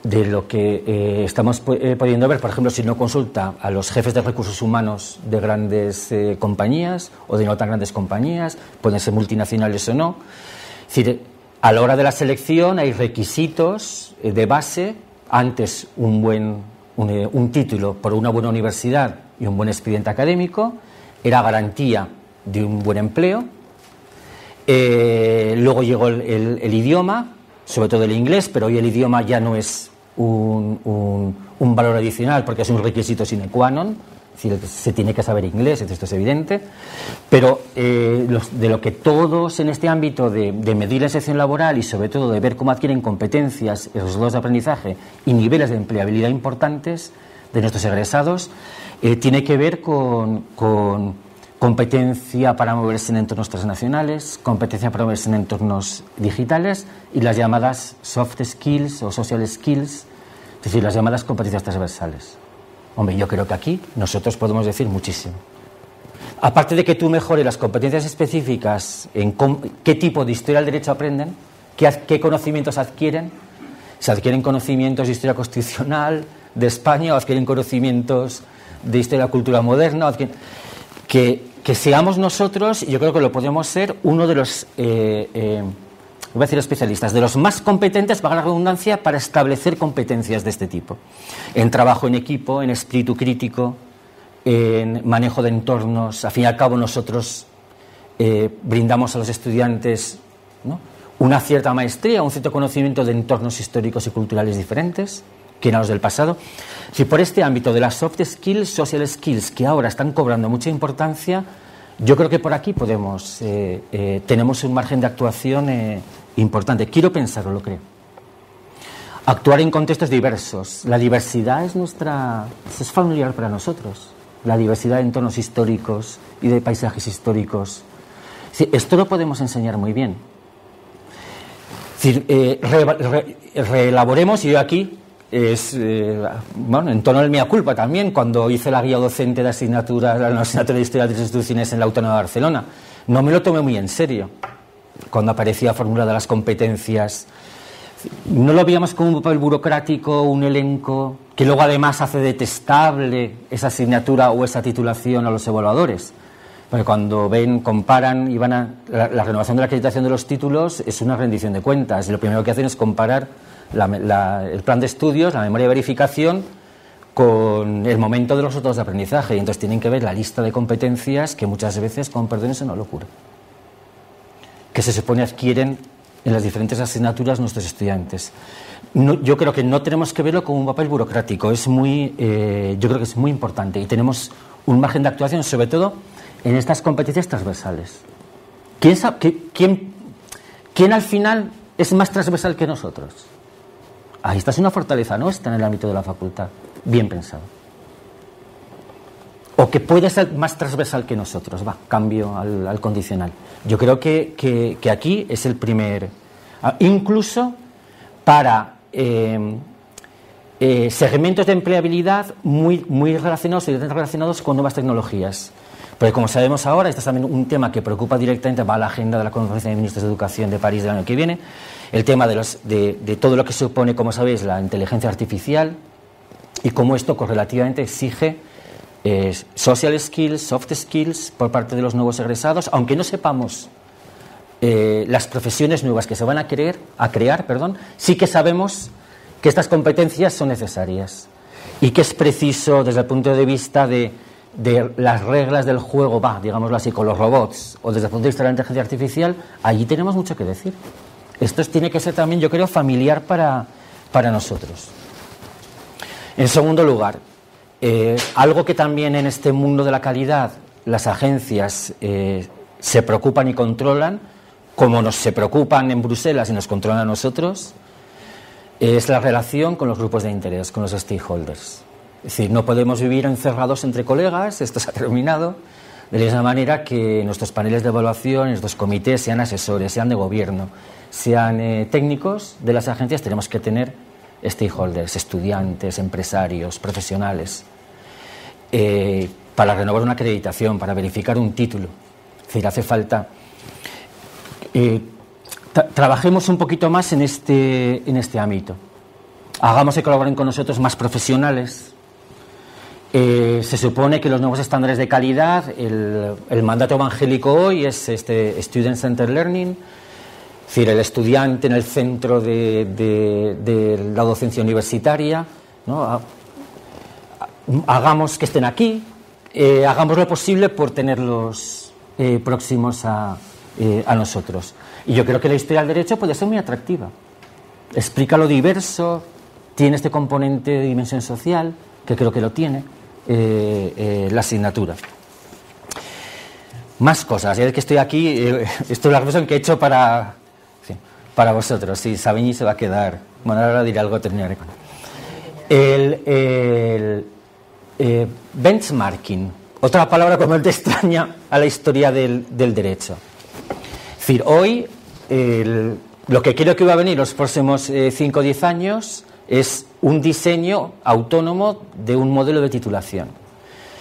de lo que estamos pudiendo ver, por ejemplo, si uno consulta a los jefes de recursos humanos de grandes compañías o de no tan grandes compañías, pueden ser multinacionales o no. Es decir, a la hora de la selección hay requisitos de base. Antes un título por una buena universidad y un buen expediente académico era garantía de un buen empleo. Luego llegó el idioma, sobre todo el inglés, pero hoy el idioma ya no es un valor adicional porque es un requisito sine qua non, es decir, se tiene que saber inglés, esto es evidente, pero de lo que todos en este ámbito de medir la inserción laboral y sobre todo de ver cómo adquieren competencias, resultados de aprendizaje y niveles de empleabilidad importantes de nuestros egresados, tiene que ver con competencia para moverse en entornos transnacionales, competencia para moverse en entornos digitales y las llamadas soft skills o social skills, es decir, las llamadas competencias transversales. Hombre, yo creo que aquí nosotros podemos decir muchísimo. Aparte de que tú mejores las competencias específicas en qué tipo de historia del derecho aprenden, qué conocimientos adquieren, si adquieren conocimientos de historia constitucional de España o adquieren conocimientos de historia de la cultura moderna, que seamos nosotros, y yo creo que lo podemos ser, uno de los, voy a decir especialistas, de los más competentes, para la redundancia, para establecer competencias de este tipo. En trabajo en equipo, en espíritu crítico, en manejo de entornos. Al fin y al cabo nosotros brindamos a los estudiantes, ¿no?, una cierta maestría, un cierto conocimiento de entornos históricos y culturales diferentes que eran los del pasado. Si por este ámbito de las soft skills, social skills, que ahora están cobrando mucha importancia, yo creo que por aquí tenemos un margen de actuación importante. Quiero pensarlo, lo creo. Actuar en contextos diversos. La diversidad es familiar para nosotros. La diversidad de entornos históricos y de paisajes históricos. Sí, esto lo podemos enseñar muy bien. decir, reelaboremos, y yo aquí, bueno, en tono del mea culpa también, cuando hice la guía docente de asignaturas, la asignatura de Historia de las Instituciones en la Autónoma de Barcelona, no me lo tomé muy en serio. Cuando aparecía formulada las competencias, no lo veíamos como un papel burocrático, un elenco, que luego además hace detestable esa asignatura o esa titulación a los evaluadores. Porque cuando ven, comparan y van a... La renovación de la acreditación de los títulos es una rendición de cuentas. Y lo primero que hacen es comparar el plan de estudios, la memoria de verificación, con el momento de los resultados de aprendizaje. Y entonces tienen que ver la lista de competencias que muchas veces, con perdón, es una locura, que se supone adquieren en las diferentes asignaturas nuestros estudiantes. Yo creo que no tenemos que verlo como un papel burocrático. Yo creo que es muy importante y tenemos un margen de actuación, sobre todo en estas competencias transversales. ¿Quién al final es más transversal que nosotros? Ahí está, es una fortaleza nuestra en el ámbito de la facultad, bien pensado. O que puede ser más transversal que nosotros, cambio al condicional. Yo creo que aquí es el primer, incluso para segmentos de empleabilidad muy relacionados, directamente relacionados con nuevas tecnologías. Porque como sabemos ahora, este es también un tema que preocupa directamente, va a la agenda de la Conferencia de Ministros de Educación de París del año que viene, el tema de todo lo que supone, como sabéis, la inteligencia artificial y cómo esto correlativamente exige social skills, soft skills por parte de los nuevos egresados, aunque no sepamos las profesiones nuevas que se van a crear, sí que sabemos que estas competencias son necesarias y que es preciso desde el punto de vista de las reglas del juego, digámoslo así, con los robots, o desde el punto de vista de la inteligencia artificial, allí tenemos mucho que decir. Esto tiene que ser también, yo creo, familiar para nosotros. En segundo lugar, algo que también en este mundo de la calidad las agencias se preocupan y controlan, como se preocupan en Bruselas y nos controlan a nosotros, es la relación con los grupos de interés, con los stakeholders. Es decir, no podemos vivir encerrados entre colegas, esto se ha terminado, de la misma manera que nuestros paneles de evaluación, nuestros comités, sean asesores, sean de gobierno, sean técnicos de las agencias, tenemos que tener stakeholders, estudiantes, empresarios, profesionales, para renovar una acreditación, para verificar un título. Es decir, hace falta... trabajemos un poquito más en este ámbito. Hagamos que colaboren con nosotros más profesionales. Se supone que los nuevos estándares de calidad, el mandato evangélico hoy es Student Centered Learning, es decir, el estudiante en el centro de la docencia universitaria, ¿no? Hagamos que estén aquí, hagamos lo posible por tenerlos próximos a nosotros. Y yo creo que la historia del derecho puede ser muy atractiva. Explica lo diverso, tiene este componente de dimensión social, que creo que lo tiene, la asignatura. Más cosas, ya que estoy aquí, esto es la reflexión que he hecho para vosotros. Si Sabini se va a quedar, bueno, ahora diré algo, terminaré con el benchmarking, otra palabra como te extraña a la historia del derecho. Es decir, hoy lo que creo que va a venir los próximos 5 o 10 años es un diseño autónomo de un modelo de titulación.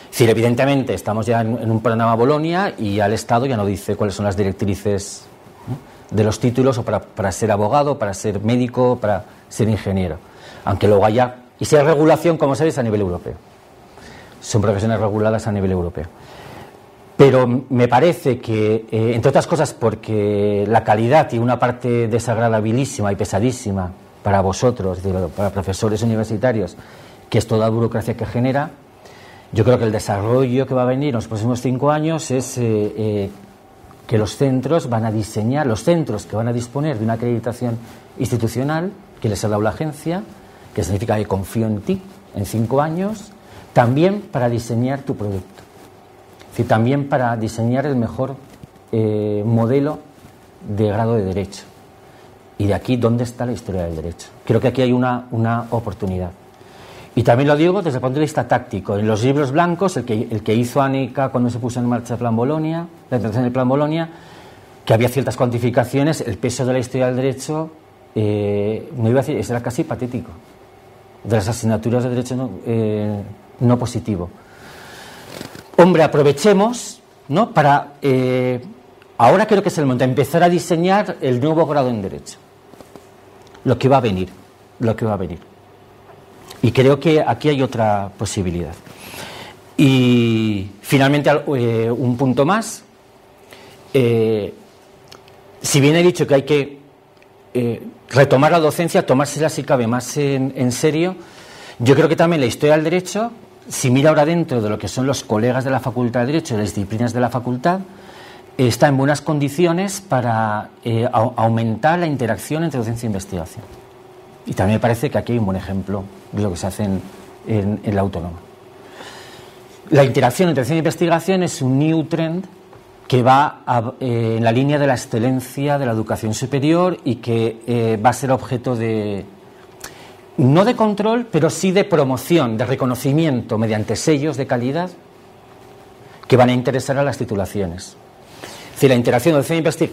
Es decir, evidentemente estamos ya en un programa Bolonia y al Estado ya no dice cuáles son las directrices de los títulos o para ser abogado, para ser médico, para ser ingeniero. Aunque luego haya, y sea regulación, como sabéis, a nivel europeo. Son profesiones reguladas a nivel europeo. Pero me parece que, entre otras cosas, porque la calidad tiene una parte desagradabilísima y pesadísima para vosotros, para profesores universitarios, que es toda la burocracia que genera, yo creo que el desarrollo que va a venir en los próximos 5 años es que los centros van a diseñar, los centros que van a disponer de una acreditación institucional que les ha dado la agencia, que significa que confío en ti en 5 años, también para diseñar tu producto. Es decir, también para diseñar el mejor modelo de grado de derecho. Y de aquí, ¿dónde está la historia del derecho? Creo que aquí hay una oportunidad. Y también lo digo desde el punto de vista táctico. En los libros blancos, el que hizo Annika cuando se puso en marcha el Plan Bolonia, la implementación del Plan Bolonia, que había ciertas cuantificaciones, el peso de la historia del derecho no iba a decir, era casi patético, de las asignaturas de derecho no positivo. Hombre, aprovechemos, ¿no?, para, ahora creo que es el momento de empezar a diseñar el nuevo grado en derecho, lo que va a venir. Y creo que aquí hay otra posibilidad. Y finalmente, un punto más. Si bien he dicho que hay que retomar la docencia, tomársela si cabe más en serio, yo creo que también la historia del derecho, si mira ahora dentro de lo que son los colegas de la Facultad de Derecho, de las disciplinas de la facultad, está en buenas condiciones para aumentar la interacción entre docencia e investigación. Y también me parece que aquí hay un buen ejemplo de lo que se hace en la autónoma. La interacción entre docencia e investigación es un new trend que va en la línea de la excelencia de la educación superior y que va a ser objeto de, no de control, pero sí de promoción, de reconocimiento mediante sellos de calidad que van a interesar a las titulaciones. Es decir, la interacción de docencia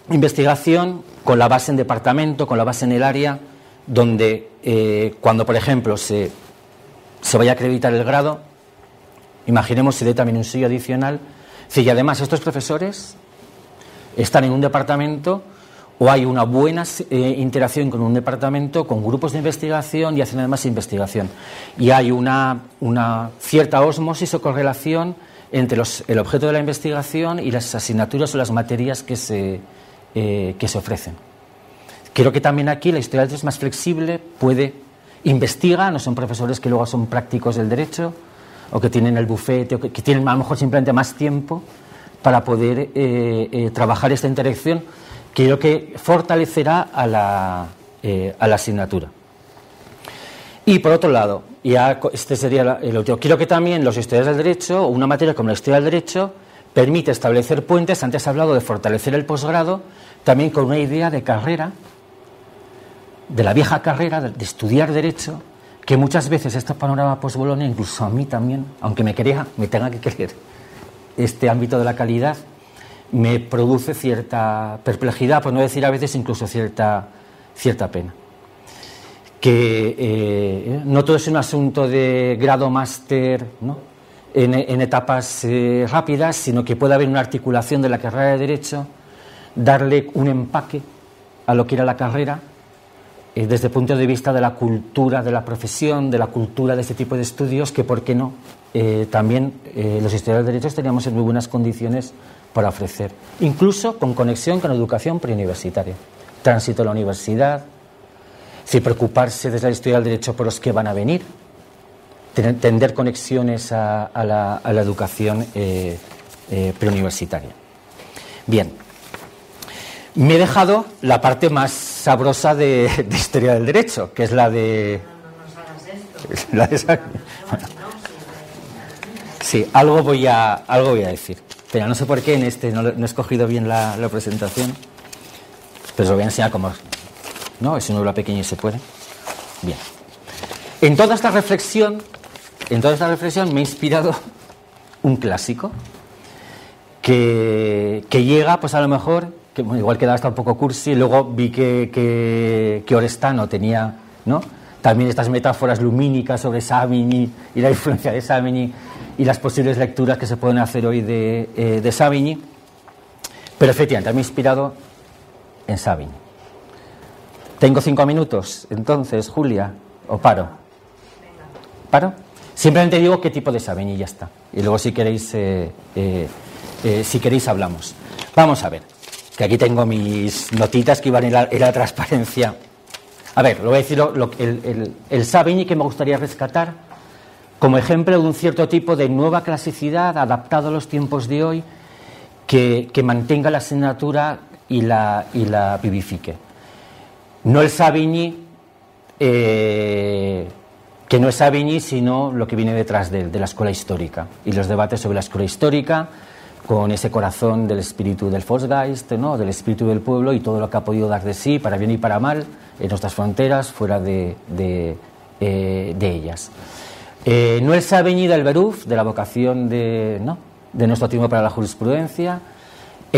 e investigación con la base en departamento, con la base en el área, donde cuando, por ejemplo, se vaya a acreditar el grado, imaginemos se dé también un sello adicional. Y además estos profesores están en un departamento o hay una buena interacción con un departamento, con grupos de investigación y hacen además investigación. Y hay una cierta ósmosis o correlación entre el objeto de la investigación y las asignaturas o las materias que se ofrecen. Creo que también aquí la historia del derecho es más flexible, investiga, no son profesores que luego son prácticos del derecho o que tienen el bufete o que tienen a lo mejor simplemente más tiempo para poder trabajar esta interacción, que creo que fortalecerá a la asignatura. Y por otro lado, ya este sería el último, creo que también los estudiantes del derecho, una materia como la historia del derecho, permite establecer puentes. Antes he hablado de fortalecer el posgrado, también con una idea de carrera, de la vieja carrera, de estudiar derecho, que muchas veces este panorama post-Bolonia, incluso a mí también, aunque me tenga que querer este ámbito de la calidad, me produce cierta perplejidad, por no decir a veces incluso cierta pena. Que no todo es un asunto de grado máster, ¿no?, en etapas rápidas, sino que puede haber una articulación de la carrera de Derecho, darle un empaque a lo que era la carrera, desde el punto de vista de la cultura de la profesión, de la cultura de este tipo de estudios, que, ¿por qué no?, también los estudiantes de Derecho estaríamos en muy buenas condiciones para ofrecer, incluso con conexión con educación preuniversitaria, tránsito a la universidad, si preocuparse desde la historia del derecho por los que van a venir, tender conexiones a la educación preuniversitaria. Bien, me he dejado la parte más sabrosa de historia del derecho, que es la de... No hagas esto. La de... Sí, algo voy a decir. Pero no sé por qué en este no he escogido bien la presentación, pero os lo voy a enseñar como... ¿No? Es un aula pequeño y se puede. Bien. En toda esta reflexión me ha inspirado un clásico que llega, pues a lo mejor, que bueno, igual quedaba hasta un poco cursi, luego vi que Orestano tenía, ¿no?, también estas metáforas lumínicas sobre Savigny y la influencia de Savigny y las posibles lecturas que se pueden hacer hoy de Savigny, pero efectivamente me ha inspirado en Savigny. Tengo 5 minutos, entonces, Julia, ¿o paro? ¿Paro? Simplemente digo qué tipo de Savigny y ya está. Y luego si queréis hablamos. Vamos a ver, que aquí tengo mis notitas que iban en la transparencia. A ver, lo voy a decir el Savigny que me gustaría rescatar como ejemplo de un cierto tipo de nueva clasicidad adaptado a los tiempos de hoy que mantenga la asignatura y la vivifique. No el Savigny, que no es Savigny, sino lo que viene detrás de él, de la escuela histórica y los debates sobre la escuela histórica, con ese corazón del espíritu del Volksgeist, ¿no?, del espíritu del pueblo y todo lo que ha podido dar de sí, para bien y para mal, en nuestras fronteras, fuera de ellas. No el Savigny del Beruf, de la vocación de nuestro tiempo para la jurisprudencia,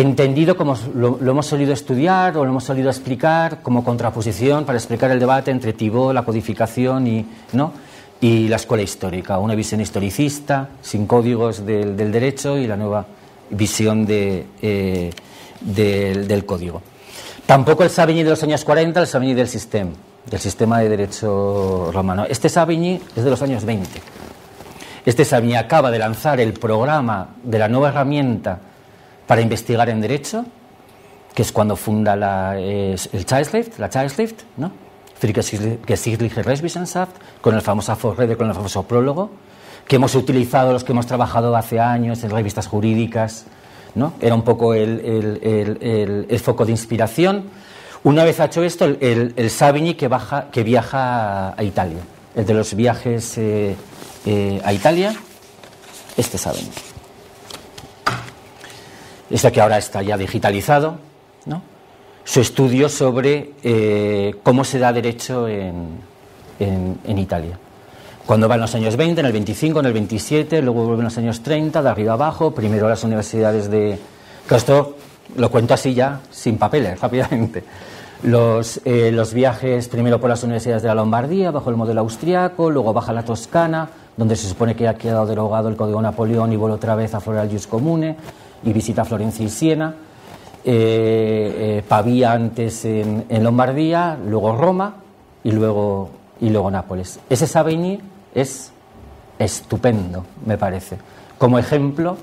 entendido como lo hemos solido estudiar o lo hemos solido explicar como contraposición para explicar el debate entre Thibaut, la codificación y la escuela histórica, una visión historicista, sin códigos del derecho y la nueva visión del código. Tampoco el Savigny de los años 40, el Savigny del sistema de derecho romano. Este Savigny es de los años 20. Este Savigny acaba de lanzar el programa de la nueva herramienta para investigar en derecho, que es cuando funda la Childschrift, ¿no? Für die geschichtliche Rechtswissenschaft, con el famoso Vorrede, con el famoso prólogo, que hemos utilizado los que hemos trabajado hace años en revistas jurídicas, ¿no? Era un poco el foco de inspiración. Una vez hecho esto, el Savigny que viaja a Italia, el de los viajes a Italia, este Savigny. Este que ahora está ya digitalizado, ¿no? Su estudio sobre cómo se da derecho en Italia. Cuando va en los años 20, en el 25, en el 27, luego vuelve en los años 30, de arriba abajo, primero las universidades de... Esto lo cuento así ya, sin papeles, rápidamente. Los viajes primero por las universidades de la Lombardía, bajo el modelo austriaco, luego baja a la Toscana, donde se supone que ha quedado derogado el Código Napoleón y vuelve otra vez a Florare Ius Comune, y visita Florencia y Siena, Pavía antes en Lombardía, luego Roma y luego Nápoles. Ese Savigny es estupendo, me parece, como ejemplo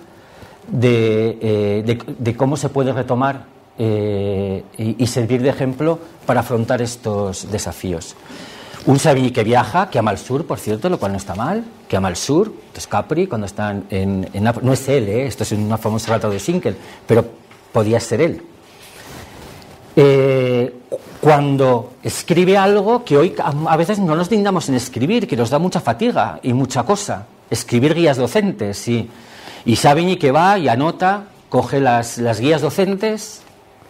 de cómo se puede retomar y servir de ejemplo para afrontar estos desafíos. Un Savigny que viaja, que ama el sur, por cierto, lo cual no está mal, que ama el sur, es Capri, cuando están en Nápoles. No es él, esto es una famosa relato de Schinkel, pero podía ser él. Cuando escribe algo que hoy a veces no nos dignamos en escribir, que nos da mucha fatiga y mucha cosa, escribir guías docentes, y Savigny que va y anota, coge las guías docentes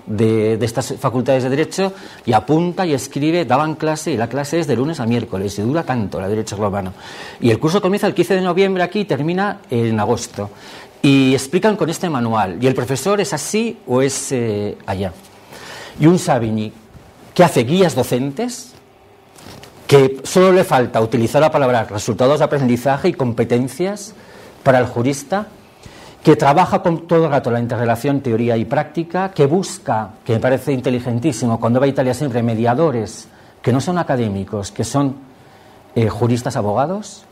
de estas facultades de Derecho y apunta y escribe, daban clase y la clase es de lunes a miércoles y dura tanto la Derecho Romano. Y el curso comienza el 15 de noviembre aquí y termina en agosto. Y explican con este manual. Y el profesor es así o es allá. Y un Savigny que hace guías docentes, que solo le falta utilizar la palabra resultados de aprendizaje y competencias para el jurista, que trabaja con todo el rato la interrelación teoría y práctica, que busca, que me parece inteligentísimo, cuando va a Italia siempre mediadores que no son académicos, que son juristas abogados.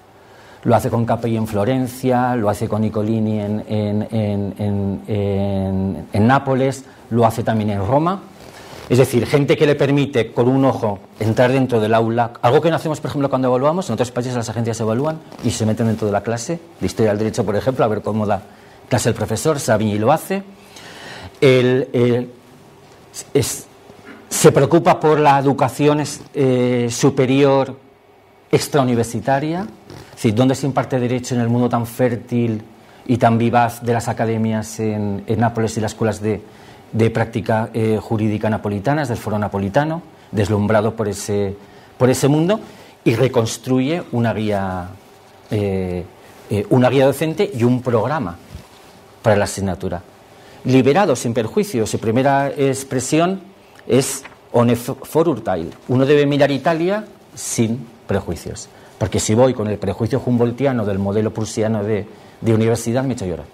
Lo hace con Capelli en Florencia, lo hace con Nicolini en Nápoles, lo hace también en Roma. Es decir, gente que le permite con un ojo entrar dentro del aula, algo que no hacemos, por ejemplo, cuando evaluamos. En otros países las agencias evalúan y se meten dentro de la clase, de Historia del Derecho, por ejemplo, a ver cómo da clase el profesor. Savigny lo hace. Se preocupa por la educación superior extrauniversitaria, es decir, dónde se imparte derecho en el mundo tan fértil y tan vivaz de las academias en Nápoles y las escuelas de práctica jurídica napolitanas, del foro napolitano, deslumbrado por ese mundo, y reconstruye una guía docente y un programa para la asignatura. Liberado sin perjuicio, su primera expresión es ohne Vorurteil. Uno debe mirar Italia sin prejuicios, porque si voy con el prejuicio humboldtiano del modelo prusiano de universidad me echo a llorar.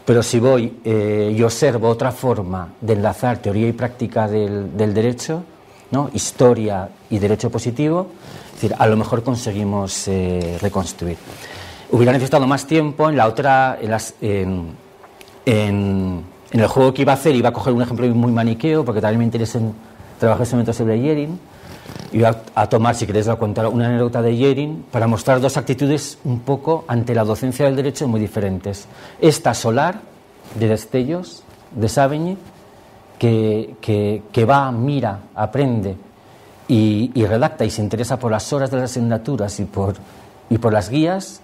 Pero si voy y observo otra forma de enlazar teoría y práctica del derecho, ¿no? Historia y derecho positivo, es decir, a lo mejor conseguimos reconstruir. Hubiera necesitado más tiempo en el juego que iba a hacer. Iba a coger un ejemplo muy maniqueo, porque también me interesa trabajar ese momento sobre Jhering. Iba a tomar, si queréis, contar una anécdota de Jhering para mostrar dos actitudes un poco ante la docencia del derecho muy diferentes. Esta solar, de Destellos, de Savigny, que va, mira, aprende y redacta y se interesa por las horas de las asignaturas y por las guías,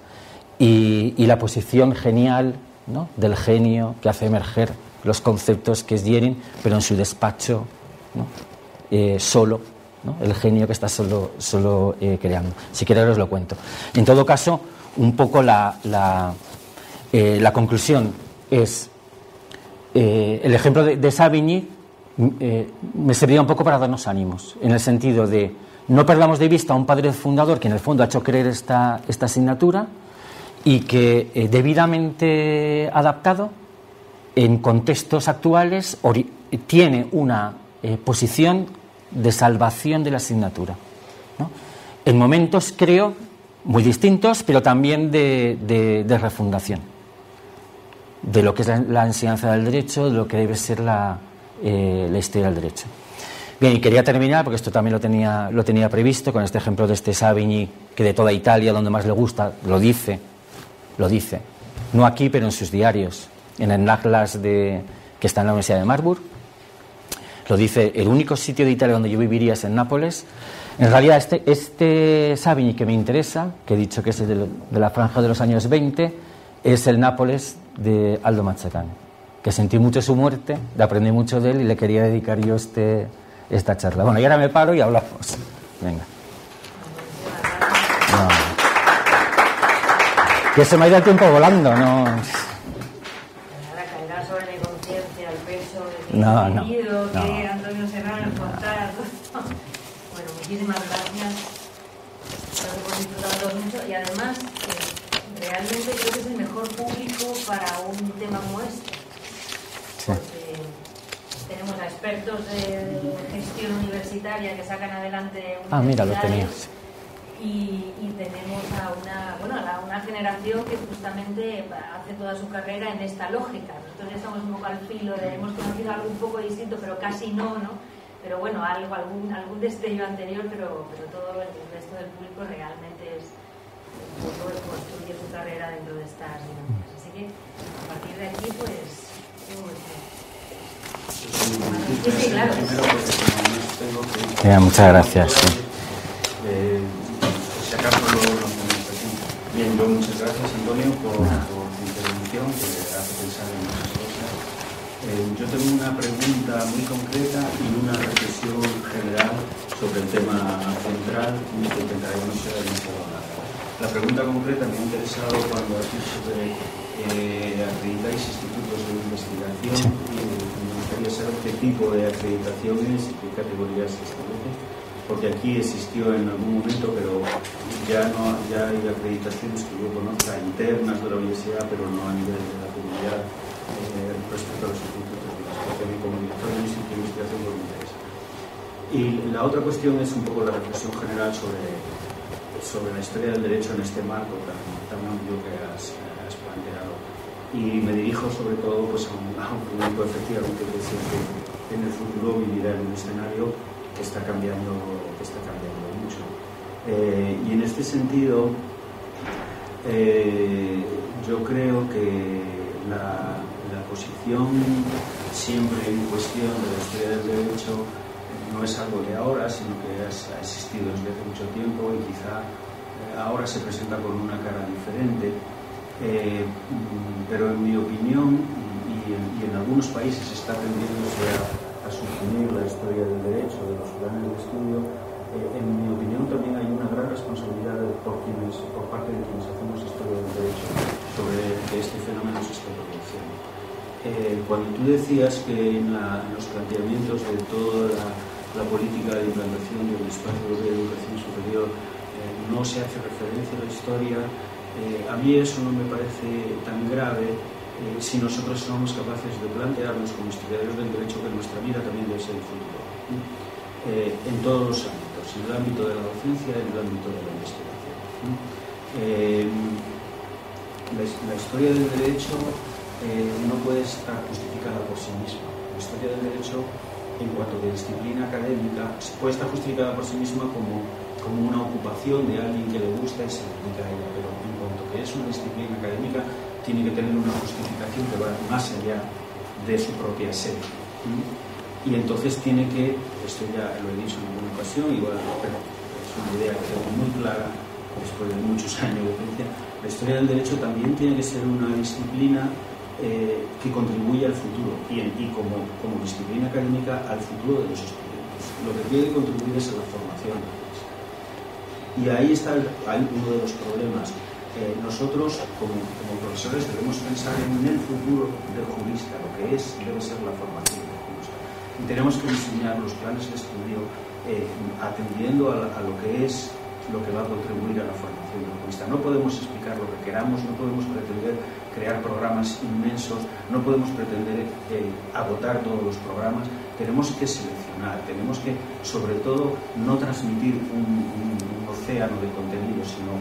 y la posición genial, ¿no?, del genio que hace emerger los conceptos, que es Jhering, pero en su despacho, ¿no?, solo, ¿no?, el genio que está solo creando. Si queréis os lo cuento. En todo caso, un poco la conclusión es el ejemplo de Savigny me servía un poco para darnos ánimos, en el sentido de no perdamos de vista a un padre fundador que en el fondo ha hecho creer esta asignatura y que debidamente adaptado en contextos actuales tiene una posición de salvación de la asignatura, ¿no? En momentos, creo, muy distintos, pero también de refundación de lo que es la enseñanza del derecho, de lo que debe ser la historia del derecho. Bien, y quería terminar, porque esto también lo tenía previsto, con este ejemplo de este Savigny, que de toda Italia, donde más le gusta, lo dice, no aquí, pero en sus diarios, en el Atlas que está en la Universidad de Marburg, lo dice: el único sitio de Italia donde yo viviría es en Nápoles. En realidad, este Savigny que me interesa, que he dicho que es el de la franja de los años 20, es el Nápoles de Aldo Mazzarani, que sentí mucho su muerte, le aprendí mucho de él y le quería dedicar yo esta charla. Bueno, y ahora me paro y hablamos. Venga. No. Que se me ha ido el tiempo volando, ¿no? Ahora caerá sobre mi conciencia el peso de que Antonio Serrano contara todo esto. Bueno, muchísimas gracias. Creo que hemos disfrutado mucho y además realmente creo que es el mejor público para un tema como este. Sí. Porque tenemos a expertos de gestión universitaria que sacan adelante mira, lo tenías. Y tenemos a una generación que justamente hace toda su carrera en esta lógica. Nosotros ya estamos un poco al filo hemos conocido algo un poco distinto, pero casi no, pero bueno, algún destello anterior, pero todo el resto del público realmente es todo construye su carrera dentro de estas dinámicas. Así que a partir de aquí, pues sí, claro. Muchas gracias. Si acaso bien, yo muchas gracias, Antonio, por tu intervención, que hace pensar en muchas cosas. Yo tengo una pregunta muy concreta y una reflexión general sobre el tema central, que intentaré no ser demasiado larga. La pregunta concreta me ha interesado cuando has dicho que acreditáis institutos de investigación, y me gustaría saber qué tipo de acreditación es y qué categorías se establece, porque aquí existió en algún momento, pero ya hay acreditaciones que yo conozca internas de la universidad, pero no a nivel de la comunidad, respecto a los institutos de investigación, y como director de un instituto de investigación pues me interesa. Y la otra cuestión es un poco la reflexión general sobre la historia del derecho en este marco tan amplio que has planteado. Y me dirijo sobre todo pues, a un público efectivamente que siempre en el futuro vivirá en un escenario que está cambiando mucho. Y en este sentido, yo creo que la posición siempre en cuestión de la historia del derecho no es algo de ahora, sino que ha existido desde hace mucho tiempo y quizá ahora se presenta con una cara diferente. Pero en mi opinión, y en algunos países está tendiéndose a suprimir la historia del derecho de los planes de estudio, en mi opinión también hay una gran responsabilidad por parte de quienes hacemos historia del derecho sobre que este fenómeno se esté produciendo. Cuando tú decías que en los planteamientos de toda la política de implantación del espacio de educación superior no se hace referencia a la historia, a mí eso no me parece tan grave si nosotros somos capaces de plantearnos como historiadores del derecho que nuestra vida también debe ser el futuro, en todos los ámbitos, en el ámbito de la docencia y en el ámbito de la investigación. La historia del derecho no puede estar justificada por sí misma. La historia del derecho, en cuanto de disciplina académica, puede estar justificada por sí misma como una ocupación de alguien que le gusta y se dedica a ella, pero en cuanto que es una disciplina académica, tiene que tener una justificación que va más allá de su propia sede. Y entonces tiene que, esto ya lo he dicho en alguna ocasión, igual, pero es una idea que tengo muy clara después de muchos años de ciencia, la historia del derecho también tiene que ser una disciplina que contribuye al futuro y como disciplina académica al futuro de los estudiantes. Lo que tiene que contribuir es a la formación. Y ahí está uno de los problemas. nosotros como profesores debemos pensar en el futuro del jurista, lo que debe ser la formación del jurista. Y tenemos que diseñar los planes de estudio atendiendo a lo que es lo que va a contribuir a la formación del jurista. No podemos explicar lo que queramos, no podemos pretender crear programas inmensos, no podemos pretender agotar todos los programas. Tenemos que seleccionar, tenemos que, sobre todo, no transmitir un océano de contenidos, sino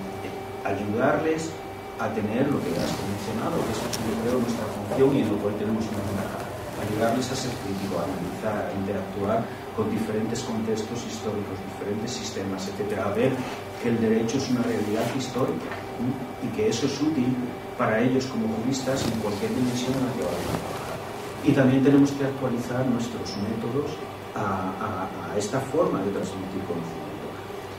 ayudarles a tener lo que has mencionado, que es, yo creo, nuestra función y en lo cual tenemos una ventaja. Ayudarles a ser crítico, a analizar, a interactuar con diferentes contextos históricos, diferentes sistemas, etcétera, a ver que el derecho es una realidad histórica y que eso es útil para ellos como juristas en cualquier dimensión en la que vayan a trabajar. Y también tenemos que actualizar nuestros métodos a esta forma de transmitir conocimiento,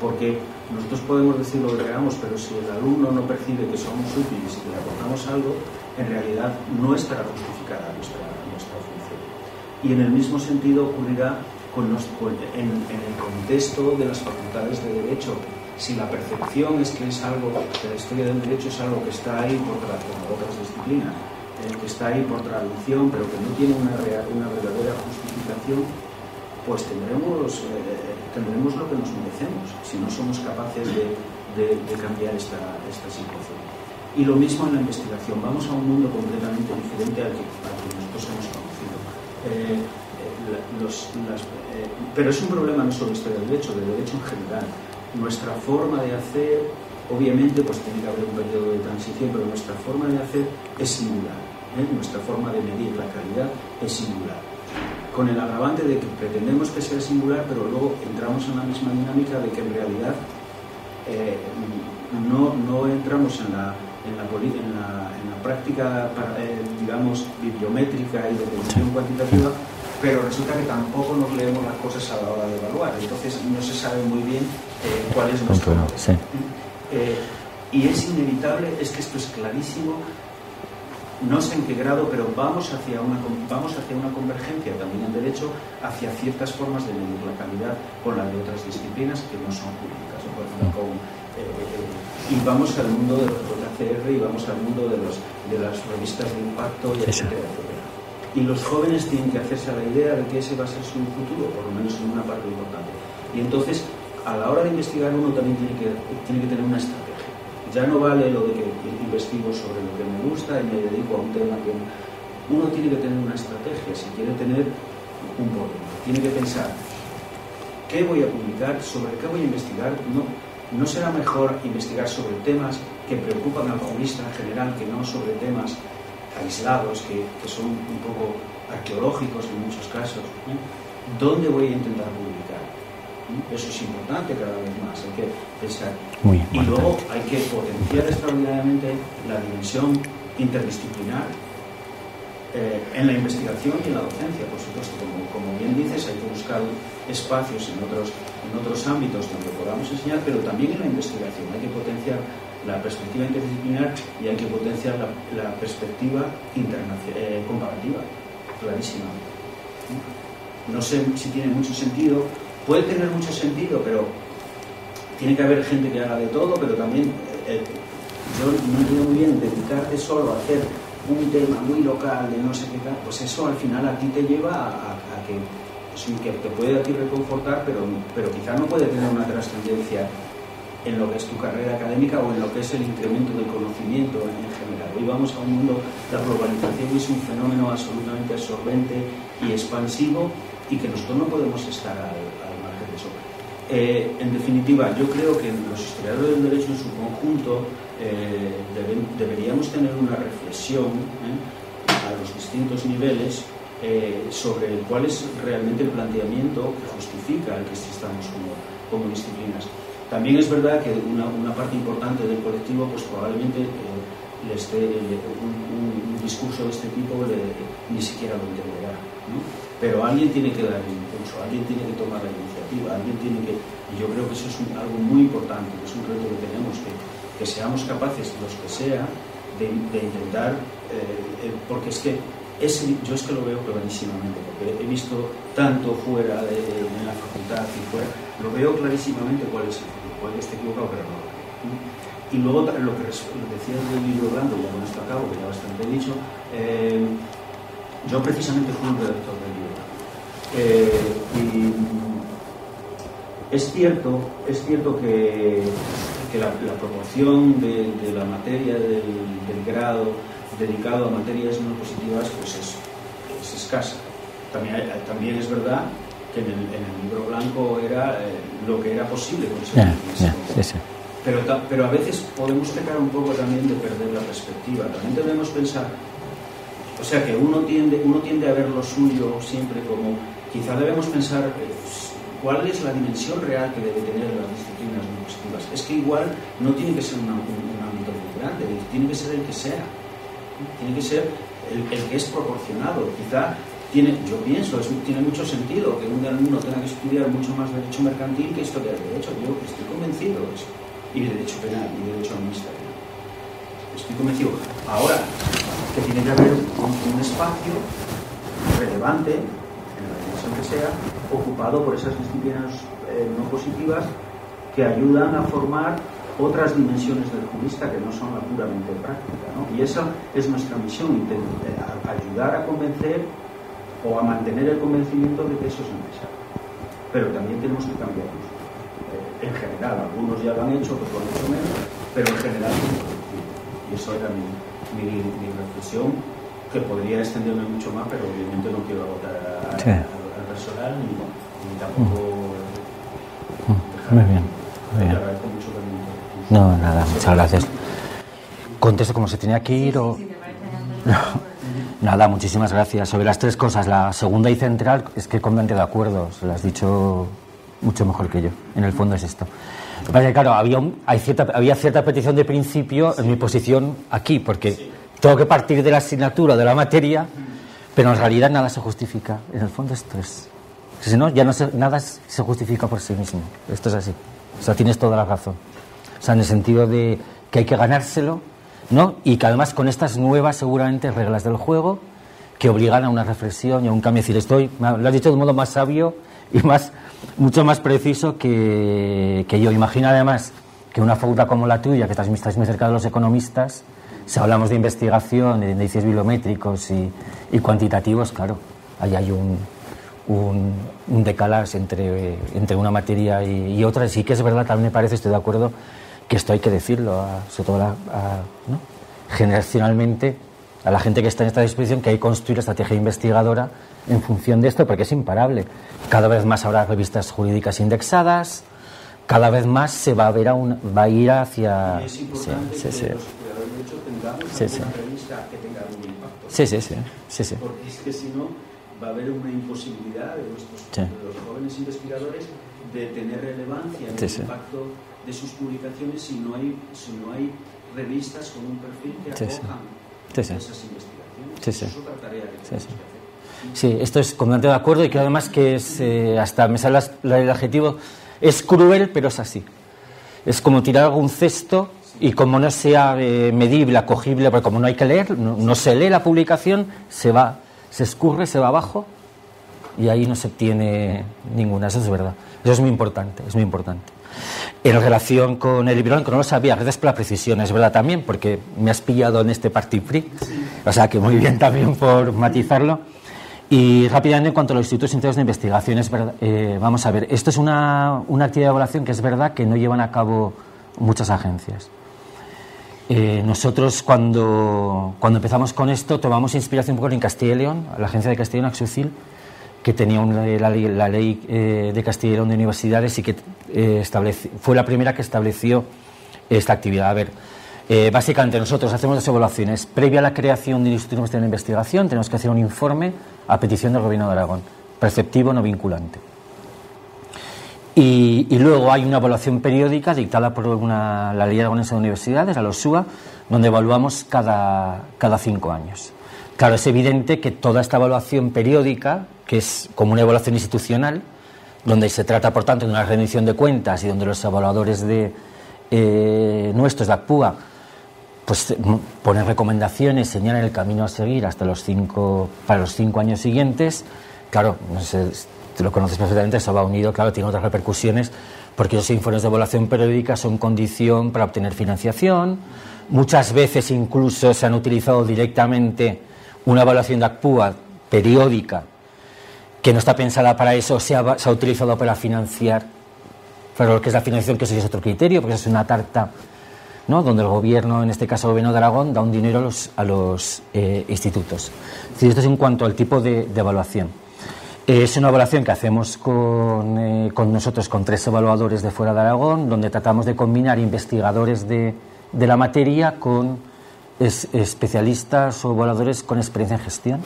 porque nosotros podemos decir lo que queramos, pero si el alumno no percibe que somos útiles y que le aportamos algo, en realidad no estará justificada nuestra función. Y en el mismo sentido ocurrirá en el contexto de las facultades de Derecho. Si la percepción es que es algo, que la historia del derecho es algo que está ahí como otras disciplinas, que está ahí por tradición, pero que no tiene una verdadera justificación, pues tendremos lo que nos merecemos, si no somos capaces de cambiar esta situación. Y lo mismo en la investigación. Vamos a un mundo completamente diferente al que nosotros hemos conocido. Pero es un problema no solo de historia del derecho en general. Nuestra forma de hacer, obviamente, pues tiene que haber un periodo de transición, pero nuestra forma de hacer es singular. Nuestra forma de medir la calidad es singular. Con el agravante de que pretendemos que sea singular, pero luego entramos en la misma dinámica de que en realidad no entramos en la práctica, digamos, bibliométrica y de medición cuantitativa, pero resulta que tampoco nos leemos las cosas a la hora de evaluar. Entonces no se sabe muy bien cuál es nuestro modelo. Sí. Y es inevitable, es que esto es clarísimo, no sé en qué grado, pero vamos hacia una convergencia también en derecho hacia ciertas formas de medir la calidad con las de otras disciplinas que no son jurídicas. Por ejemplo, y vamos al mundo de los ACR y vamos al mundo de las revistas de impacto, y etcétera. Y los jóvenes tienen que hacerse a la idea de que ese va a ser su futuro, por lo menos en una parte importante. Y entonces, a la hora de investigar, uno también tiene que tener una estrategia. Ya no vale lo de que investigo sobre lo que me gusta y me dedico a un tema que... Uno tiene que tener una estrategia, si quiere tener un problema. Tiene que pensar, ¿qué voy a publicar? ¿Sobre qué voy a investigar? ¿No será mejor investigar sobre temas que preocupan al jurista en general que no sobre temas aislados, que son un poco arqueológicos en muchos casos? ¿Dónde voy a intentar publicar? Eso es importante cada vez más, hay que pensar. Y luego hay que potenciar extraordinariamente la dimensión interdisciplinar en la investigación y en la docencia, por supuesto. Como bien dices, hay que buscar espacios en otros ámbitos donde podamos enseñar, pero también en la investigación hay que potenciar la perspectiva interdisciplinar y hay que potenciar la perspectiva comparativa, clarísima. No sé si tiene mucho sentido. Puede tener mucho sentido, pero tiene que haber gente que haga de todo, pero también yo no entiendo muy bien dedicarte solo a hacer un tema muy local de no sé qué tal, pues eso al final a ti te lleva a que sí, que te puede a ti reconfortar, pero quizá no puede tener una trascendencia en lo que es tu carrera académica o en lo que es el incremento del conocimiento en general. Hoy vamos a un mundo, la globalización es un fenómeno absolutamente absorbente y expansivo y que nosotros no podemos estar al margen de eso. En definitiva, yo creo que los historiadores del derecho en su conjunto deberíamos tener una reflexión a los distintos niveles sobre cuál es realmente el planteamiento que justifica el que existamos como disciplinas. También es verdad que una parte importante del colectivo pues probablemente un discurso de este tipo ni siquiera lo entenderá, ¿no? Pero alguien tiene que dar el impulso, alguien tiene que tomar la iniciativa, y yo creo que eso es algo muy importante, que es un reto que tenemos, que seamos capaces, los que sea, de intentar, porque yo es que lo veo clarísimamente, porque he visto tanto fuera en la facultad y fuera, lo veo clarísimamente cuál es el futuro. Puede que esté equivocado, pero no. Y luego lo que decías del libro blanco, ya con esto acabo, que ya bastante he dicho, yo precisamente fui un redactor del libro blanco. Y es cierto que la proporción de la materia del grado dedicado a materias no positivas pues es escasa. También es verdad que en el libro blanco era lo que era posible conseguir. Sí. Pero a veces podemos pecar un poco también de perder la perspectiva. También debemos pensar, o sea, que uno tiende a ver lo suyo siempre como, quizá debemos pensar cuál es la dimensión real que debe tener las disciplinas no positivas. Es que igual no tiene que ser un ámbito muy grande, tiene que ser el que sea. Tiene que ser el que es proporcionado. Quizá yo pienso, tiene mucho sentido que un alumno tenga que estudiar mucho más derecho mercantil que historia del derecho. Yo estoy convencido de eso. Y de derecho penal, y de derecho administrativo. Estoy convencido. Ahora, que tiene que haber un espacio relevante, en la dimensión que sea, ocupado por esas disciplinas no positivas que ayudan a formar otras dimensiones del jurista que no son la puramente práctica, ¿no? Y esa es nuestra misión, ayudar a convencer o a mantener el convencimiento de que eso es necesario. Pero también tenemos que cambiarnos. En general, algunos ya lo han hecho, otros lo han hecho menos, pero en general y eso era mi reflexión, que podría extenderme mucho más, pero obviamente no quiero agotar al personal ni tampoco muy bien. Te agradezco mucho también. No, nada, muchas gracias. ¿Contesto como se tenía que ir o...? Nada, muchísimas gracias. Sobre las tres cosas, la segunda y central es que completamente de acuerdo, se lo has dicho mucho mejor que yo. En el fondo es esto. Lo que pasa es que, claro, había cierta petición de principio en mi posición aquí, porque tengo que partir de la asignatura, de la materia, pero en realidad nada se justifica. En el fondo esto es... Si no, nada se justifica por sí mismo. Esto es así. O sea, tienes toda la razón. O sea, en el sentido de que hay que ganárselo, ¿no? Y que además con estas nuevas, seguramente, reglas del juego que obligan a una reflexión y a un cambio. Es decir, lo has dicho de un modo más sabio y mucho más preciso que yo. Imagino además que una facultad como la tuya, que estás muy cerca de los economistas, si hablamos de investigación, de índices bibliométricos y cuantitativos, claro, ahí hay un decalaje entre una materia y otra. Y sí que es verdad, también me parece, estoy de acuerdo, que esto hay que decirlo, sobre todo ¿no? generacionalmente, a la gente que está en esta disposición, que hay que construir la estrategia investigadora en función de esto, porque es imparable. Cada vez más habrá revistas jurídicas indexadas, cada vez más se va a ir hacia... Y es importante que los estudiadores de hecho tengamos una revista que tenga algún impacto. Sí. Porque es que si no, va a haber una imposibilidad de los jóvenes investigadores de tener relevancia en el impacto de sus publicaciones si no hay revistas con un perfil que acojan esas investigaciones. Eso es otra tarea que tenemos que hacer. Sí, esto es completamente de acuerdo y que además que es, hasta me sale el adjetivo, es cruel, pero es así. Es como tirar algún cesto y como no sea medible, acogible, porque como no hay que leer, no se lee la publicación, se escurre, se va abajo y ahí no se obtiene ninguna. Eso es verdad. Eso es muy importante, En relación con el libro blanco, no lo sabía, gracias por la precisión, es verdad también, porque me has pillado en este party free, o sea que muy bien también por matizarlo. Y rápidamente, en cuanto a los institutos internos de investigación, es verdad, vamos a ver, esto es una actividad de evaluación que es verdad que no llevan a cabo muchas agencias. Nosotros cuando empezamos con esto tomamos inspiración un poco en Castilla y León, la agencia de Castilla y León, Axucil, que tenía la ley de Castilla y León de universidades y que fue la primera que estableció esta actividad. A ver, básicamente nosotros hacemos las evaluaciones. Previa a la creación del Instituto Nacional de Investigación tenemos que hacer un informe a petición del Gobierno de Aragón, preceptivo, no vinculante. Y luego hay una evaluación periódica dictada por la Ley Aragonesa de Universidades, la LOSUA, donde evaluamos cada 5 años. Claro, es evidente que toda esta evaluación periódica, que es como una evaluación institucional, donde se trata, por tanto, de una rendición de cuentas y donde los evaluadores nuestros de ACPUA pues ponen recomendaciones, señalan el camino a seguir hasta para los 5 años siguientes. Claro, tú lo conoces perfectamente, eso va unido, claro, tiene otras repercusiones, porque esos informes de evaluación periódica son condición para obtener financiación. Muchas veces incluso se han utilizado directamente una evaluación de ACPUA periódica que no está pensada para eso, se ha utilizado para financiar, para lo que es la financiación, que eso es otro criterio, porque eso es una tarta, ¿no?, donde el gobierno, en este caso el gobierno de Aragón, da un dinero a los institutos. Es decir, esto es en cuanto al tipo de evaluación. Es una evaluación que hacemos con nosotros, con 3 evaluadores de fuera de Aragón, donde tratamos de combinar investigadores de la materia con especialistas o evaluadores con experiencia en gestión.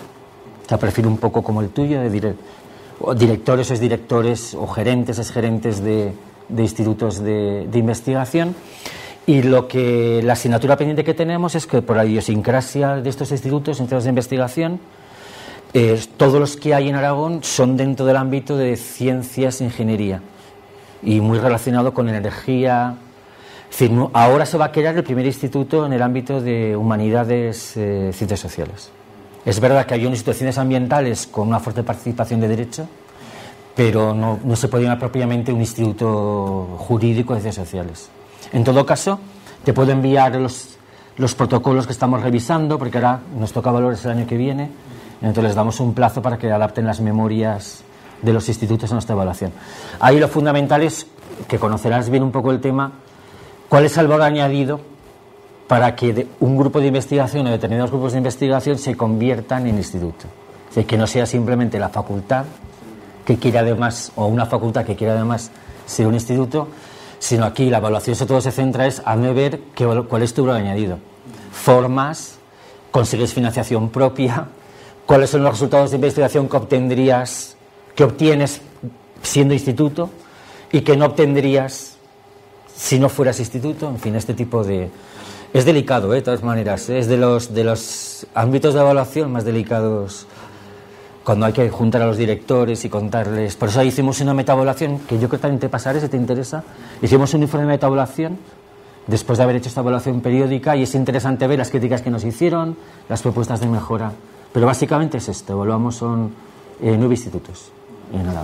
O sea, perfil un poco como el tuyo, de directores o exdirectores o gerentes, exgerentes de institutos de investigación. Y la asignatura pendiente que tenemos es que por la idiosincrasia de estos institutos de investigación, todos los que hay en Aragón son dentro del ámbito de ciencias e ingeniería y muy relacionado con energía. Es decir, ahora se va a crear el primer instituto en el ámbito de humanidades, ciencias sociales. Es verdad que hay un instituto de ciencias ambientales con una fuerte participación de derecho, pero no se puede llamar propiamente un instituto jurídico de ciencias sociales. En todo caso, te puedo enviar los protocolos que estamos revisando, porque ahora nos toca valores el año que viene, entonces les damos un plazo para que adapten las memorias de los institutos a nuestra evaluación. Ahí lo fundamental es que conocerás bien un poco el tema, cuál es el valor añadido para que un grupo de investigación o determinados grupos de investigación se conviertan en instituto. Es decir, que no sea simplemente la facultad que quiere además, o una facultad que quiere además ser un instituto, sino aquí la evaluación sobre todo se centra en ver cuál es tu valor añadido. Formas, consigues financiación propia, cuáles son los resultados de investigación que obtienes siendo instituto y que no obtendrías si no fueras instituto. En fin, este tipo de... Es delicado, de todas maneras, es de los ámbitos de evaluación más delicados cuando hay que juntar a los directores y contarles. Por eso ahí hicimos una metaevaluación, que yo creo que también te pasaré si te interesa. Hicimos un informe de metaevaluación después de haber hecho esta evaluación periódica, y es interesante ver las críticas que nos hicieron, las propuestas de mejora. Pero básicamente es esto, evaluamos son 9 institutos. Y nada.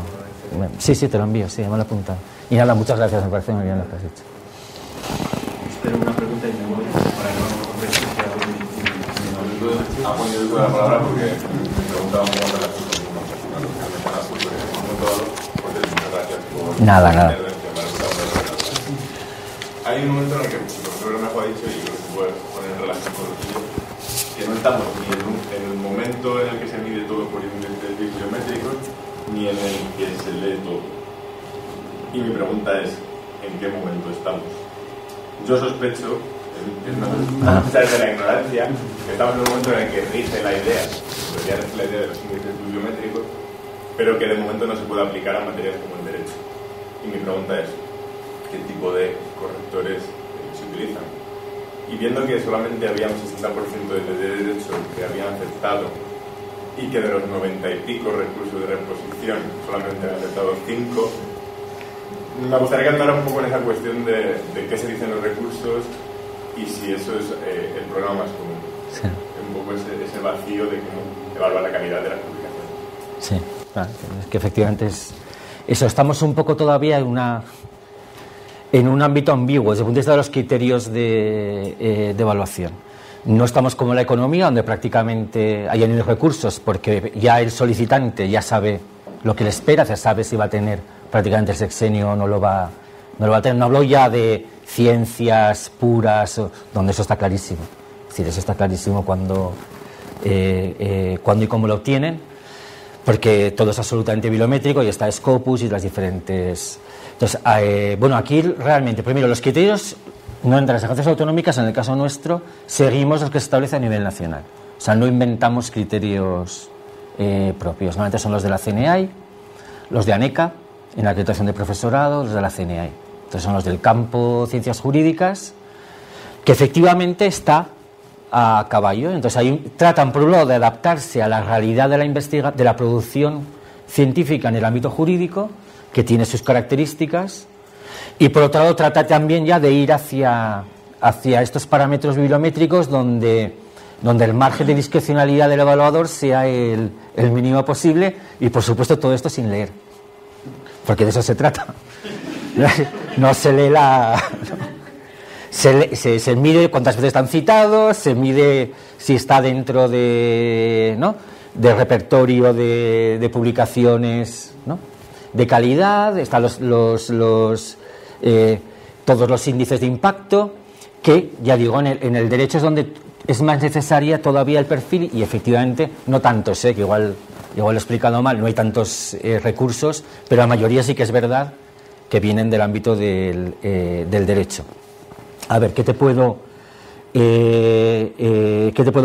Sí, te lo envío, sí, me lo he apuntado. Y nada, muchas gracias, me parece muy bien lo que has hecho. Espero una pregunta y me voy para no ha ponido la palabra porque me preguntaba un poco de la Nada. Hay un momento en el que el profesor Granajo ha dicho, y creo que se puede poner en relación con lo tuyo, que no estamos ni en el momento en el que se mide todo por índices bibliométricos, ni en el que se lee todo. Y mi pregunta es, ¿en qué momento estamos? Yo sospecho, es una cosa de la ignorancia, que estamos en un momento en el que rige la idea, debería regir la idea de los índices bibliométricos, pero que de momento no se puede aplicar a materias como el derecho. Y mi pregunta es, ¿qué tipo de correctores se utilizan? Y viendo que solamente había un 60% de derecho que habían aceptado, y que de los 90 y pico recursos de reposición solamente han aceptado 5, me gustaría que andara un poco en esa cuestión de qué se dicen los recursos y si eso es el problema más común. Sí. Un poco ese vacío de cómo evaluar la calidad de las publicaciones. Sí, claro, es que efectivamente es eso. Estamos un poco todavía en un ámbito ambiguo desde el punto de vista de los criterios de evaluación. No estamos como en la economía, donde prácticamente hay unos recursos porque ya el solicitante ya sabe lo que le espera, ya sabe si va a tener prácticamente el sexenio o no lo va a tener. No hablo ya de ciencias puras, donde eso está clarísimo. Es decir, eso está clarísimo cuando y cómo lo obtienen, porque todo es absolutamente bibliométrico y está Scopus y las diferentes... Entonces, aquí realmente, primero, los criterios, no entre las agencias autonómicas, en el caso nuestro, seguimos los que se establecen a nivel nacional. O sea, no inventamos criterios propios. Normalmente son los de la CNAI, los de ANECA, en la acreditación de profesorado, los de la CNAI. Entonces son los del campo ciencias jurídicas, que efectivamente está a caballo. Entonces ahí tratan, por un lado, de adaptarse a la realidad de la producción científica en el ámbito jurídico, que tiene sus características, y por otro lado trata también ya de ir hacia estos parámetros bibliométricos donde el margen de discrecionalidad del evaluador sea el mínimo posible, y por supuesto todo esto sin leer. porque de eso se trata. No se lee la... Se mide cuántas veces están citados, se mide si está dentro de, ¿no?, del repertorio de publicaciones, ¿no?, de calidad, están todos los índices de impacto, que, ya digo, en el derecho es donde es más necesaria todavía el perfil, y efectivamente no tantos, que igual lo he explicado mal, no hay tantos recursos, pero la mayoría sí que es verdad que vienen del ámbito del derecho. A ver, ¿qué te puedo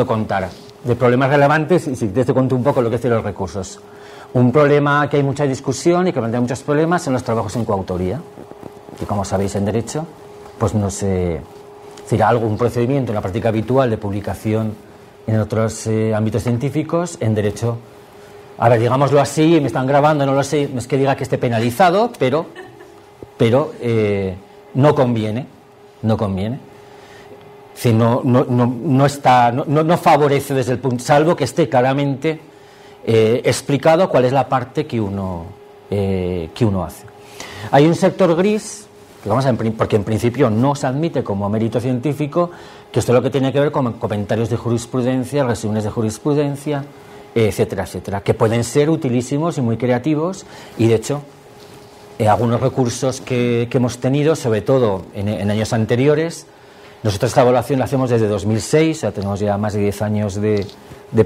contar? De problemas relevantes, y si te cuento un poco lo que es de los recursos. Un problema que hay mucha discusión y que plantea muchos problemas son los trabajos en coautoría, que, como sabéis, en derecho, pues no sé, será algún procedimiento, una práctica habitual de publicación en otros ámbitos científicos. En derecho, a ver, digámoslo así, me están grabando, no lo sé, no es que diga que esté penalizado, pero no conviene. No conviene. Si no favorece desde el punto, salvo que esté claramente explicado cuál es la parte que uno hace. Hay un sector gris, porque en principio no se admite como mérito científico, que esto es lo que tiene que ver con comentarios de jurisprudencia, resúmenes de jurisprudencia, etcétera, etcétera, que pueden ser utilísimos y muy creativos, y de hecho algunos recursos que hemos tenido, sobre todo en años anteriores. Nosotros esta evaluación la hacemos desde 2006, o sea, tenemos ya más de 10 años de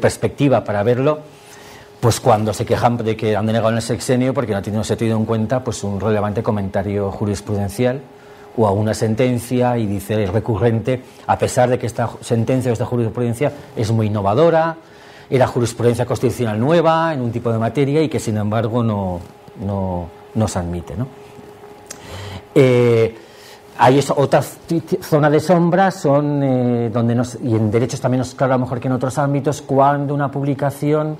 perspectiva para verlo, pues cuando se quejan de que han denegado en el sexenio porque no se ha tenido en cuenta pues un relevante comentario jurisprudencial o a una sentencia, y dice, es recurrente, a pesar de que esta sentencia o esta jurisprudencia es muy innovadora, era jurisprudencia constitucional nueva en un tipo de materia, y que sin embargo no se admite, ¿no? Hay otra zona de sombra, son donde y en derechos también nos claro a lo mejor que en otros ámbitos, cuando una publicación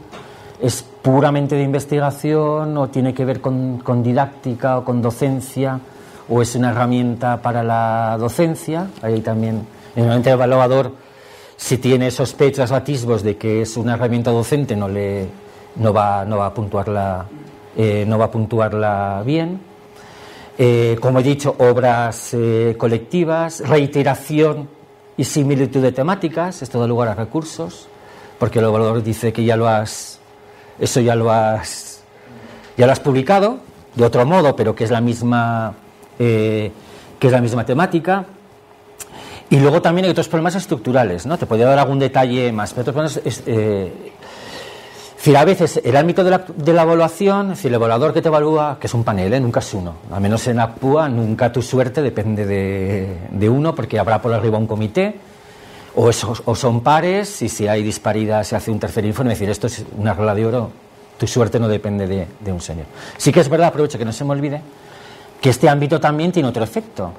es puramente de investigación o tiene que ver con didáctica o con docencia, o es una herramienta para la docencia. Ahí también, normalmente el evaluador, si tiene sospechas o atisbos de que es una herramienta docente, no va a puntuarla bien. Como he dicho, obras colectivas, reiteración y similitud de temáticas, esto da lugar a recursos, porque el evaluador dice que ya lo has publicado de otro modo, pero que es la misma temática. Y luego también hay otros problemas estructurales, ¿no? Te podría dar algún detalle más, pero otros problemas a veces el ámbito de la evaluación, es decir, el evaluador que te evalúa, que es un panel, nunca es uno, al menos en ACPUA nunca tu suerte depende de uno, porque habrá por arriba un comité, o son pares, y si hay disparidad se hace un tercer informe. Es decir, esto es una regla de oro, tu suerte no depende de un señor. Sí que es verdad, aprovecho que no se me olvide, que este ámbito también tiene otro efecto,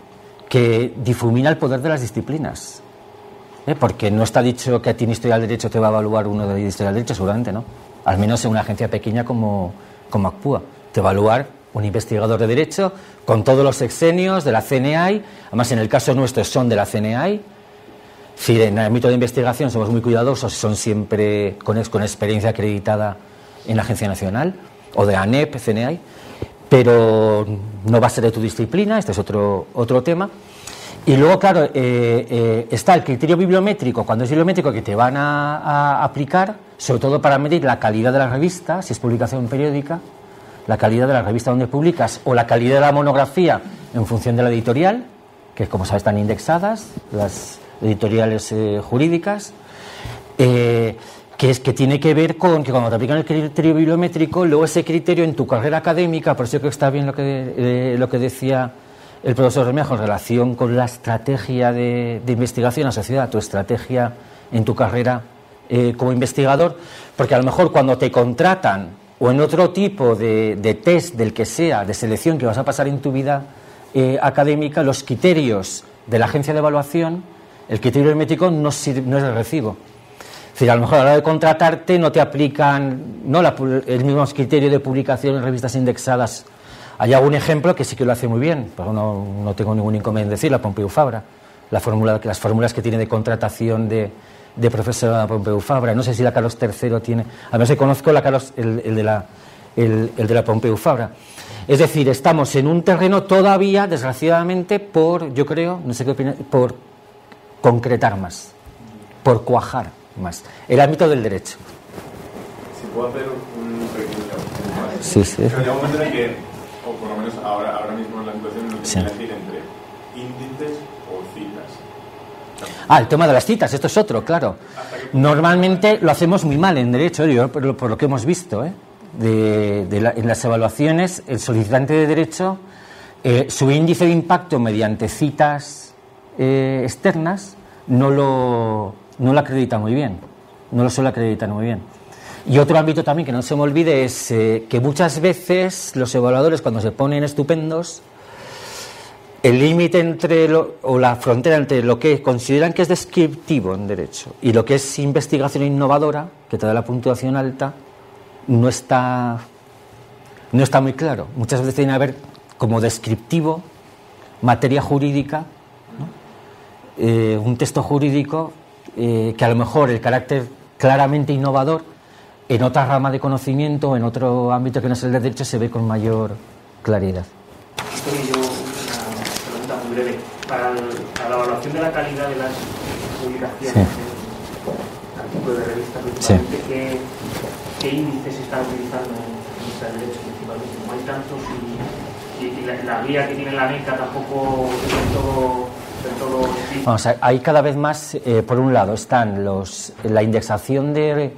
que difumina el poder de las disciplinas. Porque no está dicho que a ti en Historia del Derecho te va a evaluar uno de Historia del Derecho, seguramente no. Al menos en una agencia pequeña como ACPUA. Te va a evaluar un investigador de Derecho con todos los sexenios de la CNAI. Además, en el caso nuestro son de la CNAI. Si en el ámbito de investigación somos muy cuidadosos, son siempre con experiencia acreditada en la Agencia Nacional o de ANEP, CNAI. Pero no va a ser de tu disciplina, este es otro tema. Y luego, claro, está el criterio bibliométrico, cuando es bibliométrico, que te van a aplicar, sobre todo para medir la calidad de la revista, si es publicación periódica, la calidad de la revista donde publicas, o la calidad de la monografía en función de la editorial, que como sabes están indexadas, las editoriales jurídicas, que tiene que ver con que cuando te aplican el criterio bibliométrico, luego ese criterio en tu carrera académica, por eso creo que está bien lo que decía el profesor Remejo en relación con la estrategia de investigación asociada a tu estrategia en tu carrera como investigador, porque a lo mejor cuando te contratan o en otro tipo de test del que sea, de selección que vas a pasar en tu vida académica, los criterios de la agencia de evaluación, el criterio bibliométrico no es de recibo. Es decir, a lo mejor a la hora de contratarte no te aplican el mismo criterio de publicación en revistas indexadas. Hay algún ejemplo que sí que lo hace muy bien, pero no tengo ningún inconveniente en decir, la Pompeu Fabra, las fórmulas que tiene de contratación de profesora Pompeu Fabra. No sé si la Carlos III tiene, a ver si conozco el el de la Pompeu Fabra. Es decir, estamos en un terreno todavía, desgraciadamente, yo creo, no sé qué opinas, por concretar más, por cuajar más, el ámbito del derecho. Si puedo hacer un pequeño... Sí, sí. Pero llega un momento en el que, o por lo menos ahora mismo en la situación, en el que se elegir entre índices o citas. El tema de las citas, esto es otro, claro. Normalmente lo hacemos muy mal en derecho, por lo que hemos visto, en las evaluaciones, el solicitante de derecho, su índice de impacto mediante citas externas no lo acredita muy bien, no lo suele acreditar muy bien. Y otro ámbito también que no se me olvide es que muchas veces los evaluadores, cuando se ponen estupendos, el límite o la frontera entre lo que consideran que es descriptivo en derecho y lo que es investigación innovadora, que te da la puntuación alta, no está muy claro. Muchas veces tiene que haber como descriptivo materia jurídica, ¿no? Un texto jurídico que a lo mejor el carácter claramente innovador en otra rama de conocimiento, en otro ámbito que no es el de derecho, se ve con mayor claridad. Yo una pregunta muy breve. Para la evaluación de la calidad de las publicaciones, artículos de revistas, principalmente, ¿qué índices se están utilizando en este derecho principalmente? No hay tantos y la guía que tiene la NECA tampoco es del todo... Vamos a ver, hay cada vez más, por un lado, están la indexación de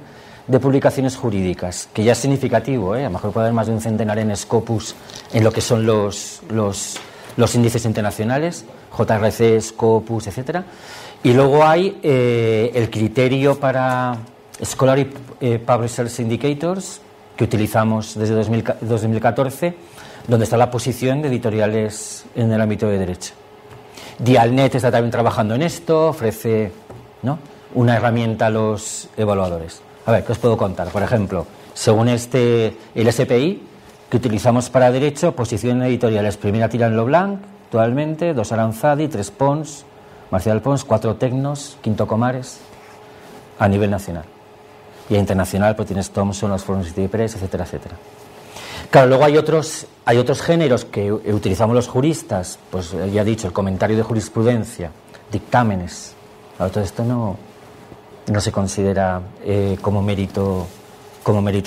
publicaciones jurídicas, que ya es significativo, a lo mejor puede haber más de un centenar en Scopus, en lo que son los índices internacionales, JRC, Scopus, etcétera. Y luego hay el criterio para Scholarly Publishers Indicators, que utilizamos desde 2014, donde está la posición de editoriales en el ámbito de derecho. Dialnet está también trabajando en esto, ofrece, ¿no?, una herramienta a los evaluadores. A ver, ¿qué os puedo contar? Por ejemplo, según el SPI, que utilizamos para derecho, posición editoriales: primera Tirán Leblanc, actualmente, 2 Aranzadi, 3 Pons, Marcial Pons, 4 Tecnos, 5 Comares, a nivel nacional. Y a internacional, pues tienes Thomson, los Forum City Press, etcétera, etcétera. Claro, luego hay otros géneros que utilizamos los juristas, pues ya he dicho, el comentario de jurisprudencia, dictámenes. Claro, todo esto no se considera como mérito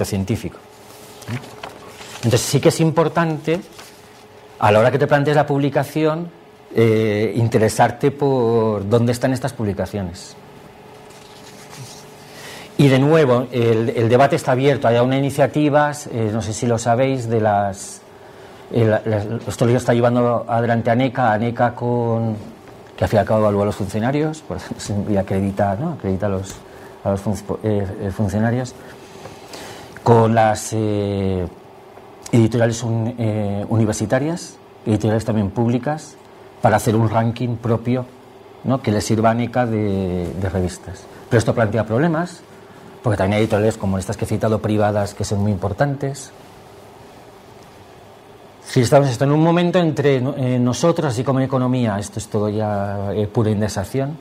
científico. Entonces sí que es importante, a la hora que te plantees la publicación, interesarte por dónde están estas publicaciones. Y de nuevo, el debate está abierto. Hay unas iniciativas, no sé si lo sabéis, esto lo está llevando adelante ANECA que al fin y al cabo evalúa a los funcionarios y acredita a los funcionarios, con las editoriales universitarias, editoriales también públicas, para hacer un ranking propio, ¿no?, que le sirva a ANECA de revistas. Pero esto plantea problemas, porque también hay editoriales como estas que he citado, privadas, que son muy importantes. Si estamos en un momento entre nosotros, así como en economía, esto es todo ya pura indexación.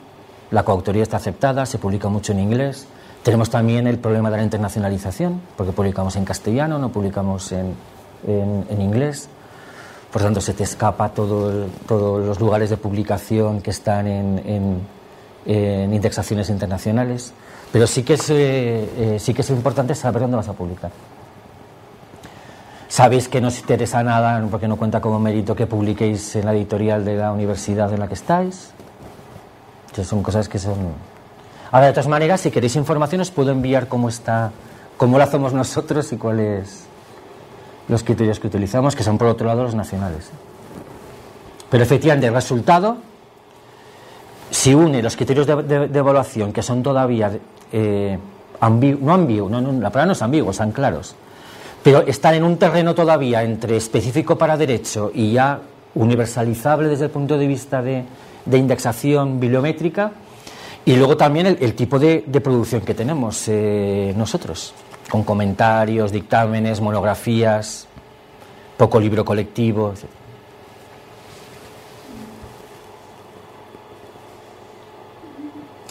La coautoría está aceptada, se publica mucho en inglés. Tenemos también el problema de la internacionalización, porque publicamos en castellano, no publicamos en inglés. Por tanto, se te escapa todos los lugares de publicación que están en indexaciones internacionales. Pero sí que es importante saber dónde vas a publicar. Sabéis que no os interesa nada, porque no cuenta como mérito, que publiquéis en la editorial de la universidad en la que estáis. Entonces son cosas que son... Ahora, de todas maneras, si queréis información, os puedo enviar cómo lo hacemos nosotros y cuáles los criterios que utilizamos, que son, por otro lado, los nacionales. Pero efectivamente, el resultado, si une los criterios de evaluación, que son todavía ambiguos, la palabra no es ambiguo, son claros, pero están en un terreno todavía entre específico para derecho y ya universalizable desde el punto de vista de indexación bibliométrica, y luego también el tipo de producción que tenemos nosotros, con comentarios, dictámenes, monografías, poco libro colectivo, etc.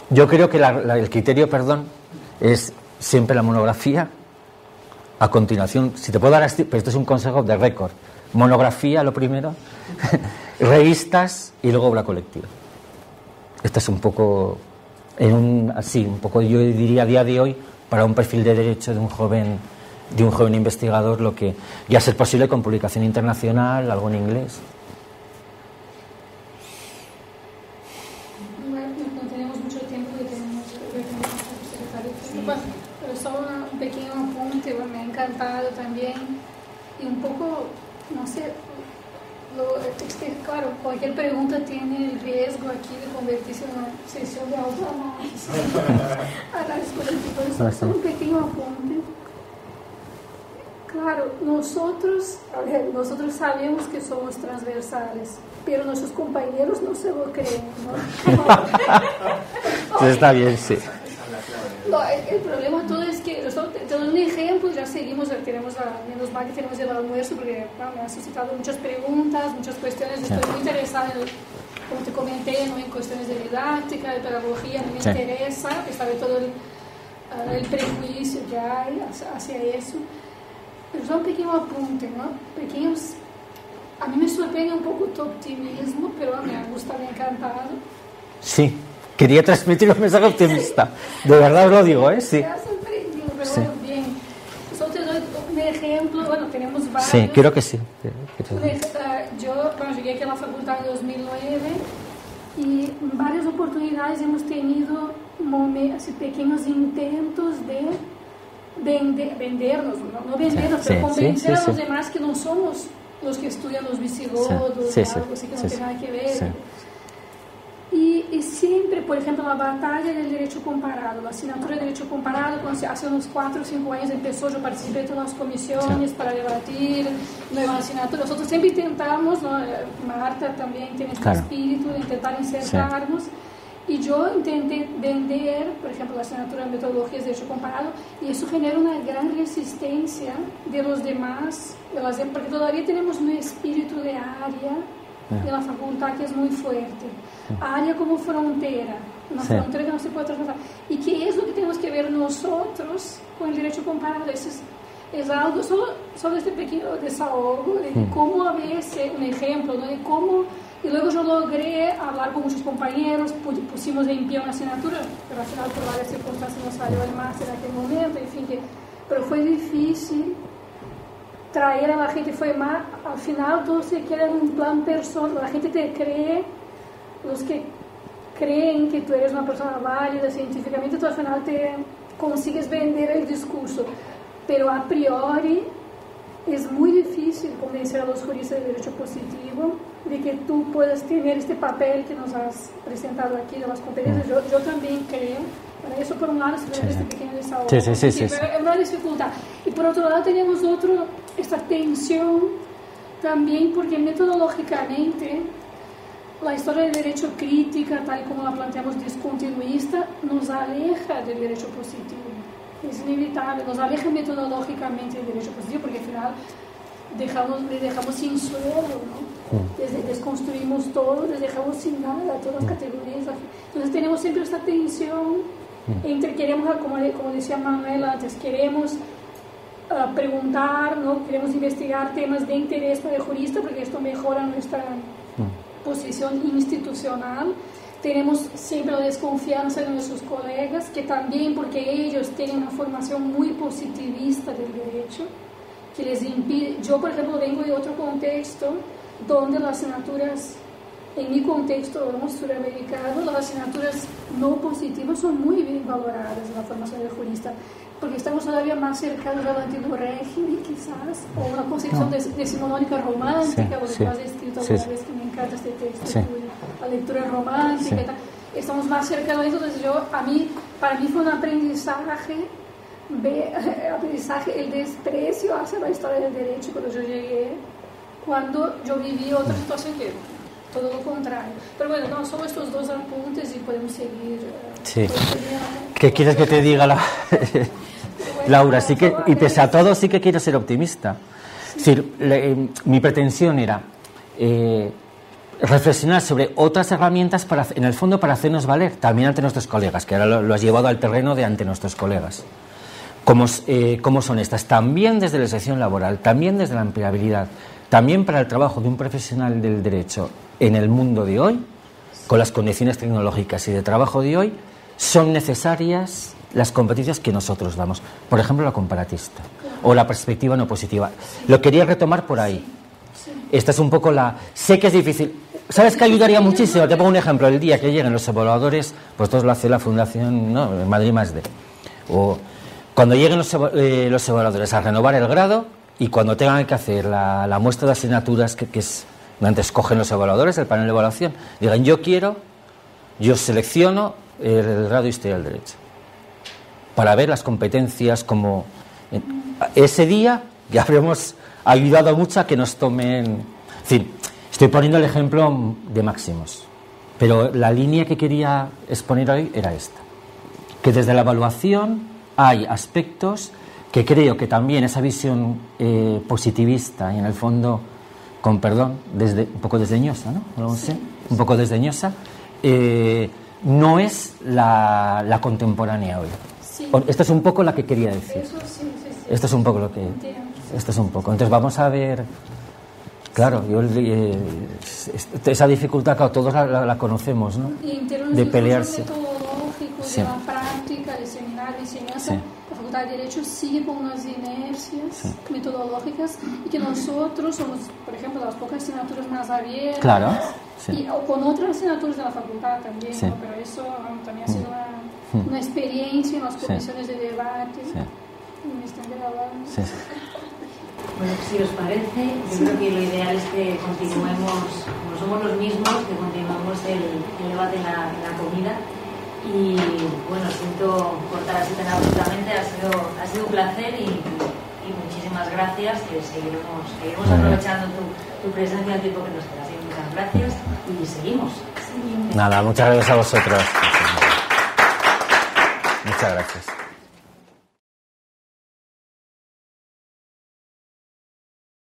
Yo creo que el criterio, es siempre la monografía, A continuación, si te puedo dar, pero esto es un consejo de récord, monografía lo primero, revistas y luego obra colectiva. Esto es un poco, un poco yo diría a día de hoy, para un perfil de derecho de un joven investigador, lo que ya ser posible con publicación internacional, algo en inglés. No tenemos mucho tiempo que tenemos secretario, pero solo un pequeño apunte, me ha encantado también, y un poco, no sé, claro, cualquier pregunta tiene el riesgo aquí de convertirse en una sesión de autoanálisis. Solo un pequeño apunte. Claro, nosotros sabemos que somos transversales, pero nuestros compañeros no se lo creen, ¿no? Está bien, sí. No, el problema todo es que, te doy un ejemplo, ya seguimos, menos mal que tenemos el almuerzo, porque me han suscitado muchas preguntas, muchas cuestiones, estoy muy interesada como te comenté, ¿no? En cuestiones de didáctica, de pedagogía, me interesa, sabe todo el prejuicio que hay hacia eso. Pero solo un pequeño apunte, ¿no? A mí me sorprende un poco tu optimismo, pero me ha gustado, me ha encantado. Sí, quería transmitir un mensaje optimista. De verdad os lo digo, ¿eh? Sí. Me ha sorprendido, pero bueno, bien. Solo te doy un ejemplo, tenemos varios. Sí, creo que sí. Yo llegué aquí a la facultad en 2009 y en varias oportunidades hemos tenido pequeños intentos de vendernos, no vendernos, pero convencer a los demás que no somos los que estudian los visigodos, algo así que no tiene nada que ver. Y siempre, por ejemplo, la batalla del derecho comparado, la asignatura de derecho comparado, cuando hace unos 4 o 5 años empezó, yo participé de todas las comisiones para debatir nueva asignatura. Nosotros siempre intentamos, ¿no? Marta también tiene este espíritu de intentar insertarnos. Y yo intenté vender, por ejemplo, la asignatura de metodologías de derecho comparado, y eso genera una gran resistencia de los demás, porque todavía tenemos un espíritu de área de la facultad que es muy fuerte. Área como frontera, una frontera que no se puede traspasar. ¿Y qué es lo que tenemos que ver nosotros con el derecho comparado? Es algo, solo este pequeño desahogo de cómo a veces, un ejemplo, ¿no? De cómo. Y luego yo logré hablar con muchos compañeros, pusimos en pie una asignatura, pero al final por varias circunstancias no salió el máster en aquel momento, en fin, pero fue difícil traer a la gente, al final todos se quieren un plan personal, la gente te cree, los que creen que tú eres una persona válida científicamente, tú al final te consigues vender el discurso, pero a priori es muy difícil convencer a los juristas de derecho positivo de que tú puedas tener este papel que nos has presentado aquí de las competencias. Yo también creo, para eso por un lado se ve este pequeño desahogo, pero es una dificultad. Y por otro lado tenemos esta tensión también, porque metodológicamente la historia del derecho crítica, tal y como la planteamos discontinuista, nos aleja del derecho positivo. Es inevitable, nos aleja metodológicamente del derecho positivo, porque al final le dejamos sin suelo, ¿no? Desconstruimos todo, les dejamos sin nada, todas las categorías. Entonces tenemos siempre esta tensión entre queremos, como decía Manuel antes, queremos preguntar, ¿no? Queremos investigar temas de interés para el jurista, porque esto mejora nuestra posición institucional. Tenemos siempre la desconfianza de nuestros colegas, que también, porque ellos tienen una formación muy positivista del derecho, que les impide. Yo, por ejemplo, vengo de otro contexto donde las asignaturas, en mi contexto suramericano, las asignaturas no positivas son muy bien valoradas en la formación del jurista, porque estamos todavía más cercanos al antiguo régimen, quizás, o una concepción decimonónica romántica, lo que tú has escrito alguna vez, que me encanta este texto, la lectura romántica y tal. Estamos más cercanos a eso. Entonces para mí fue un aprendizaje, el desprecio hacia la historia del derecho cuando yo llegué, cuando yo viví otra situación que todo lo contrario. Pero bueno, solo estos dos apuntes y podemos seguir. ¿Qué quieres que te diga, Laura? Sí que, y pese a todo, sí que quiero ser optimista. Es decir, mi pretensión era reflexionar sobre otras herramientas en el fondo para hacernos valer también ante nuestros colegas, que ahora lo has llevado al terreno de ante nuestros colegas. cómo son estas, también desde la sección laboral, también desde la empleabilidad, también para el trabajo de un profesional del derecho en el mundo de hoy, con las condiciones tecnológicas y de trabajo de hoy, son necesarias las competencias que nosotros damos. Por ejemplo, la comparatista o la perspectiva no positiva. Lo quería retomar por ahí. Esta es un poco la... Sé que es difícil. ¿Sabes qué ayudaría muchísimo? Te pongo un ejemplo. El día que lleguen los evaluadores, pues todos lo hace la Fundación, ¿no? Madrid +D. O cuando lleguen los evaluadores a renovar el grado y cuando tengan que hacer la muestra de asignaturas, que es donde escogen los evaluadores, el panel de evaluación, digan, yo selecciono el grado de Historia del Derecho. Para ver las competencias como... Ese día ya habremos ayudado mucho a que nos tomen... En fin, estoy poniendo el ejemplo de máximos, pero la línea que quería exponer hoy era esta, que desde la evaluación hay aspectos que creo que también esa visión positivista y en el fondo, con perdón, un poco desdeñosa, ¿no? No sé, un poco desdeñosa, no es la contemporánea hoy. Sí. Esta es un poco la que quería decir. Eso, sí. Esto es un poco lo que... Esto es un poco. Entonces vamos a ver... Claro, esa dificultad, claro, todos la conocemos, ¿no? Y en términos de pelearse. Metodológicos, de la práctica, de seminar, de enseñanza, la Facultad de Derecho sigue con unas inercias metodológicas y que nosotros somos, por ejemplo, de las pocas asignaturas más abiertas. Claro. Y con otras asignaturas de la facultad también, ¿no? Pero eso también ha sido una experiencia en las comisiones de debate. Me están grabando. Bueno, si os parece, yo creo que lo ideal es que continuemos, como somos los mismos, que continuemos el debate en la comida. Y bueno, siento cortar así tan abruptamente, ha sido un placer y muchísimas gracias, que seguiremos aprovechando tu presencia el tiempo que nos queda. Así que muchas gracias y seguimos. Nada, muchas gracias a vosotros. Muchas gracias.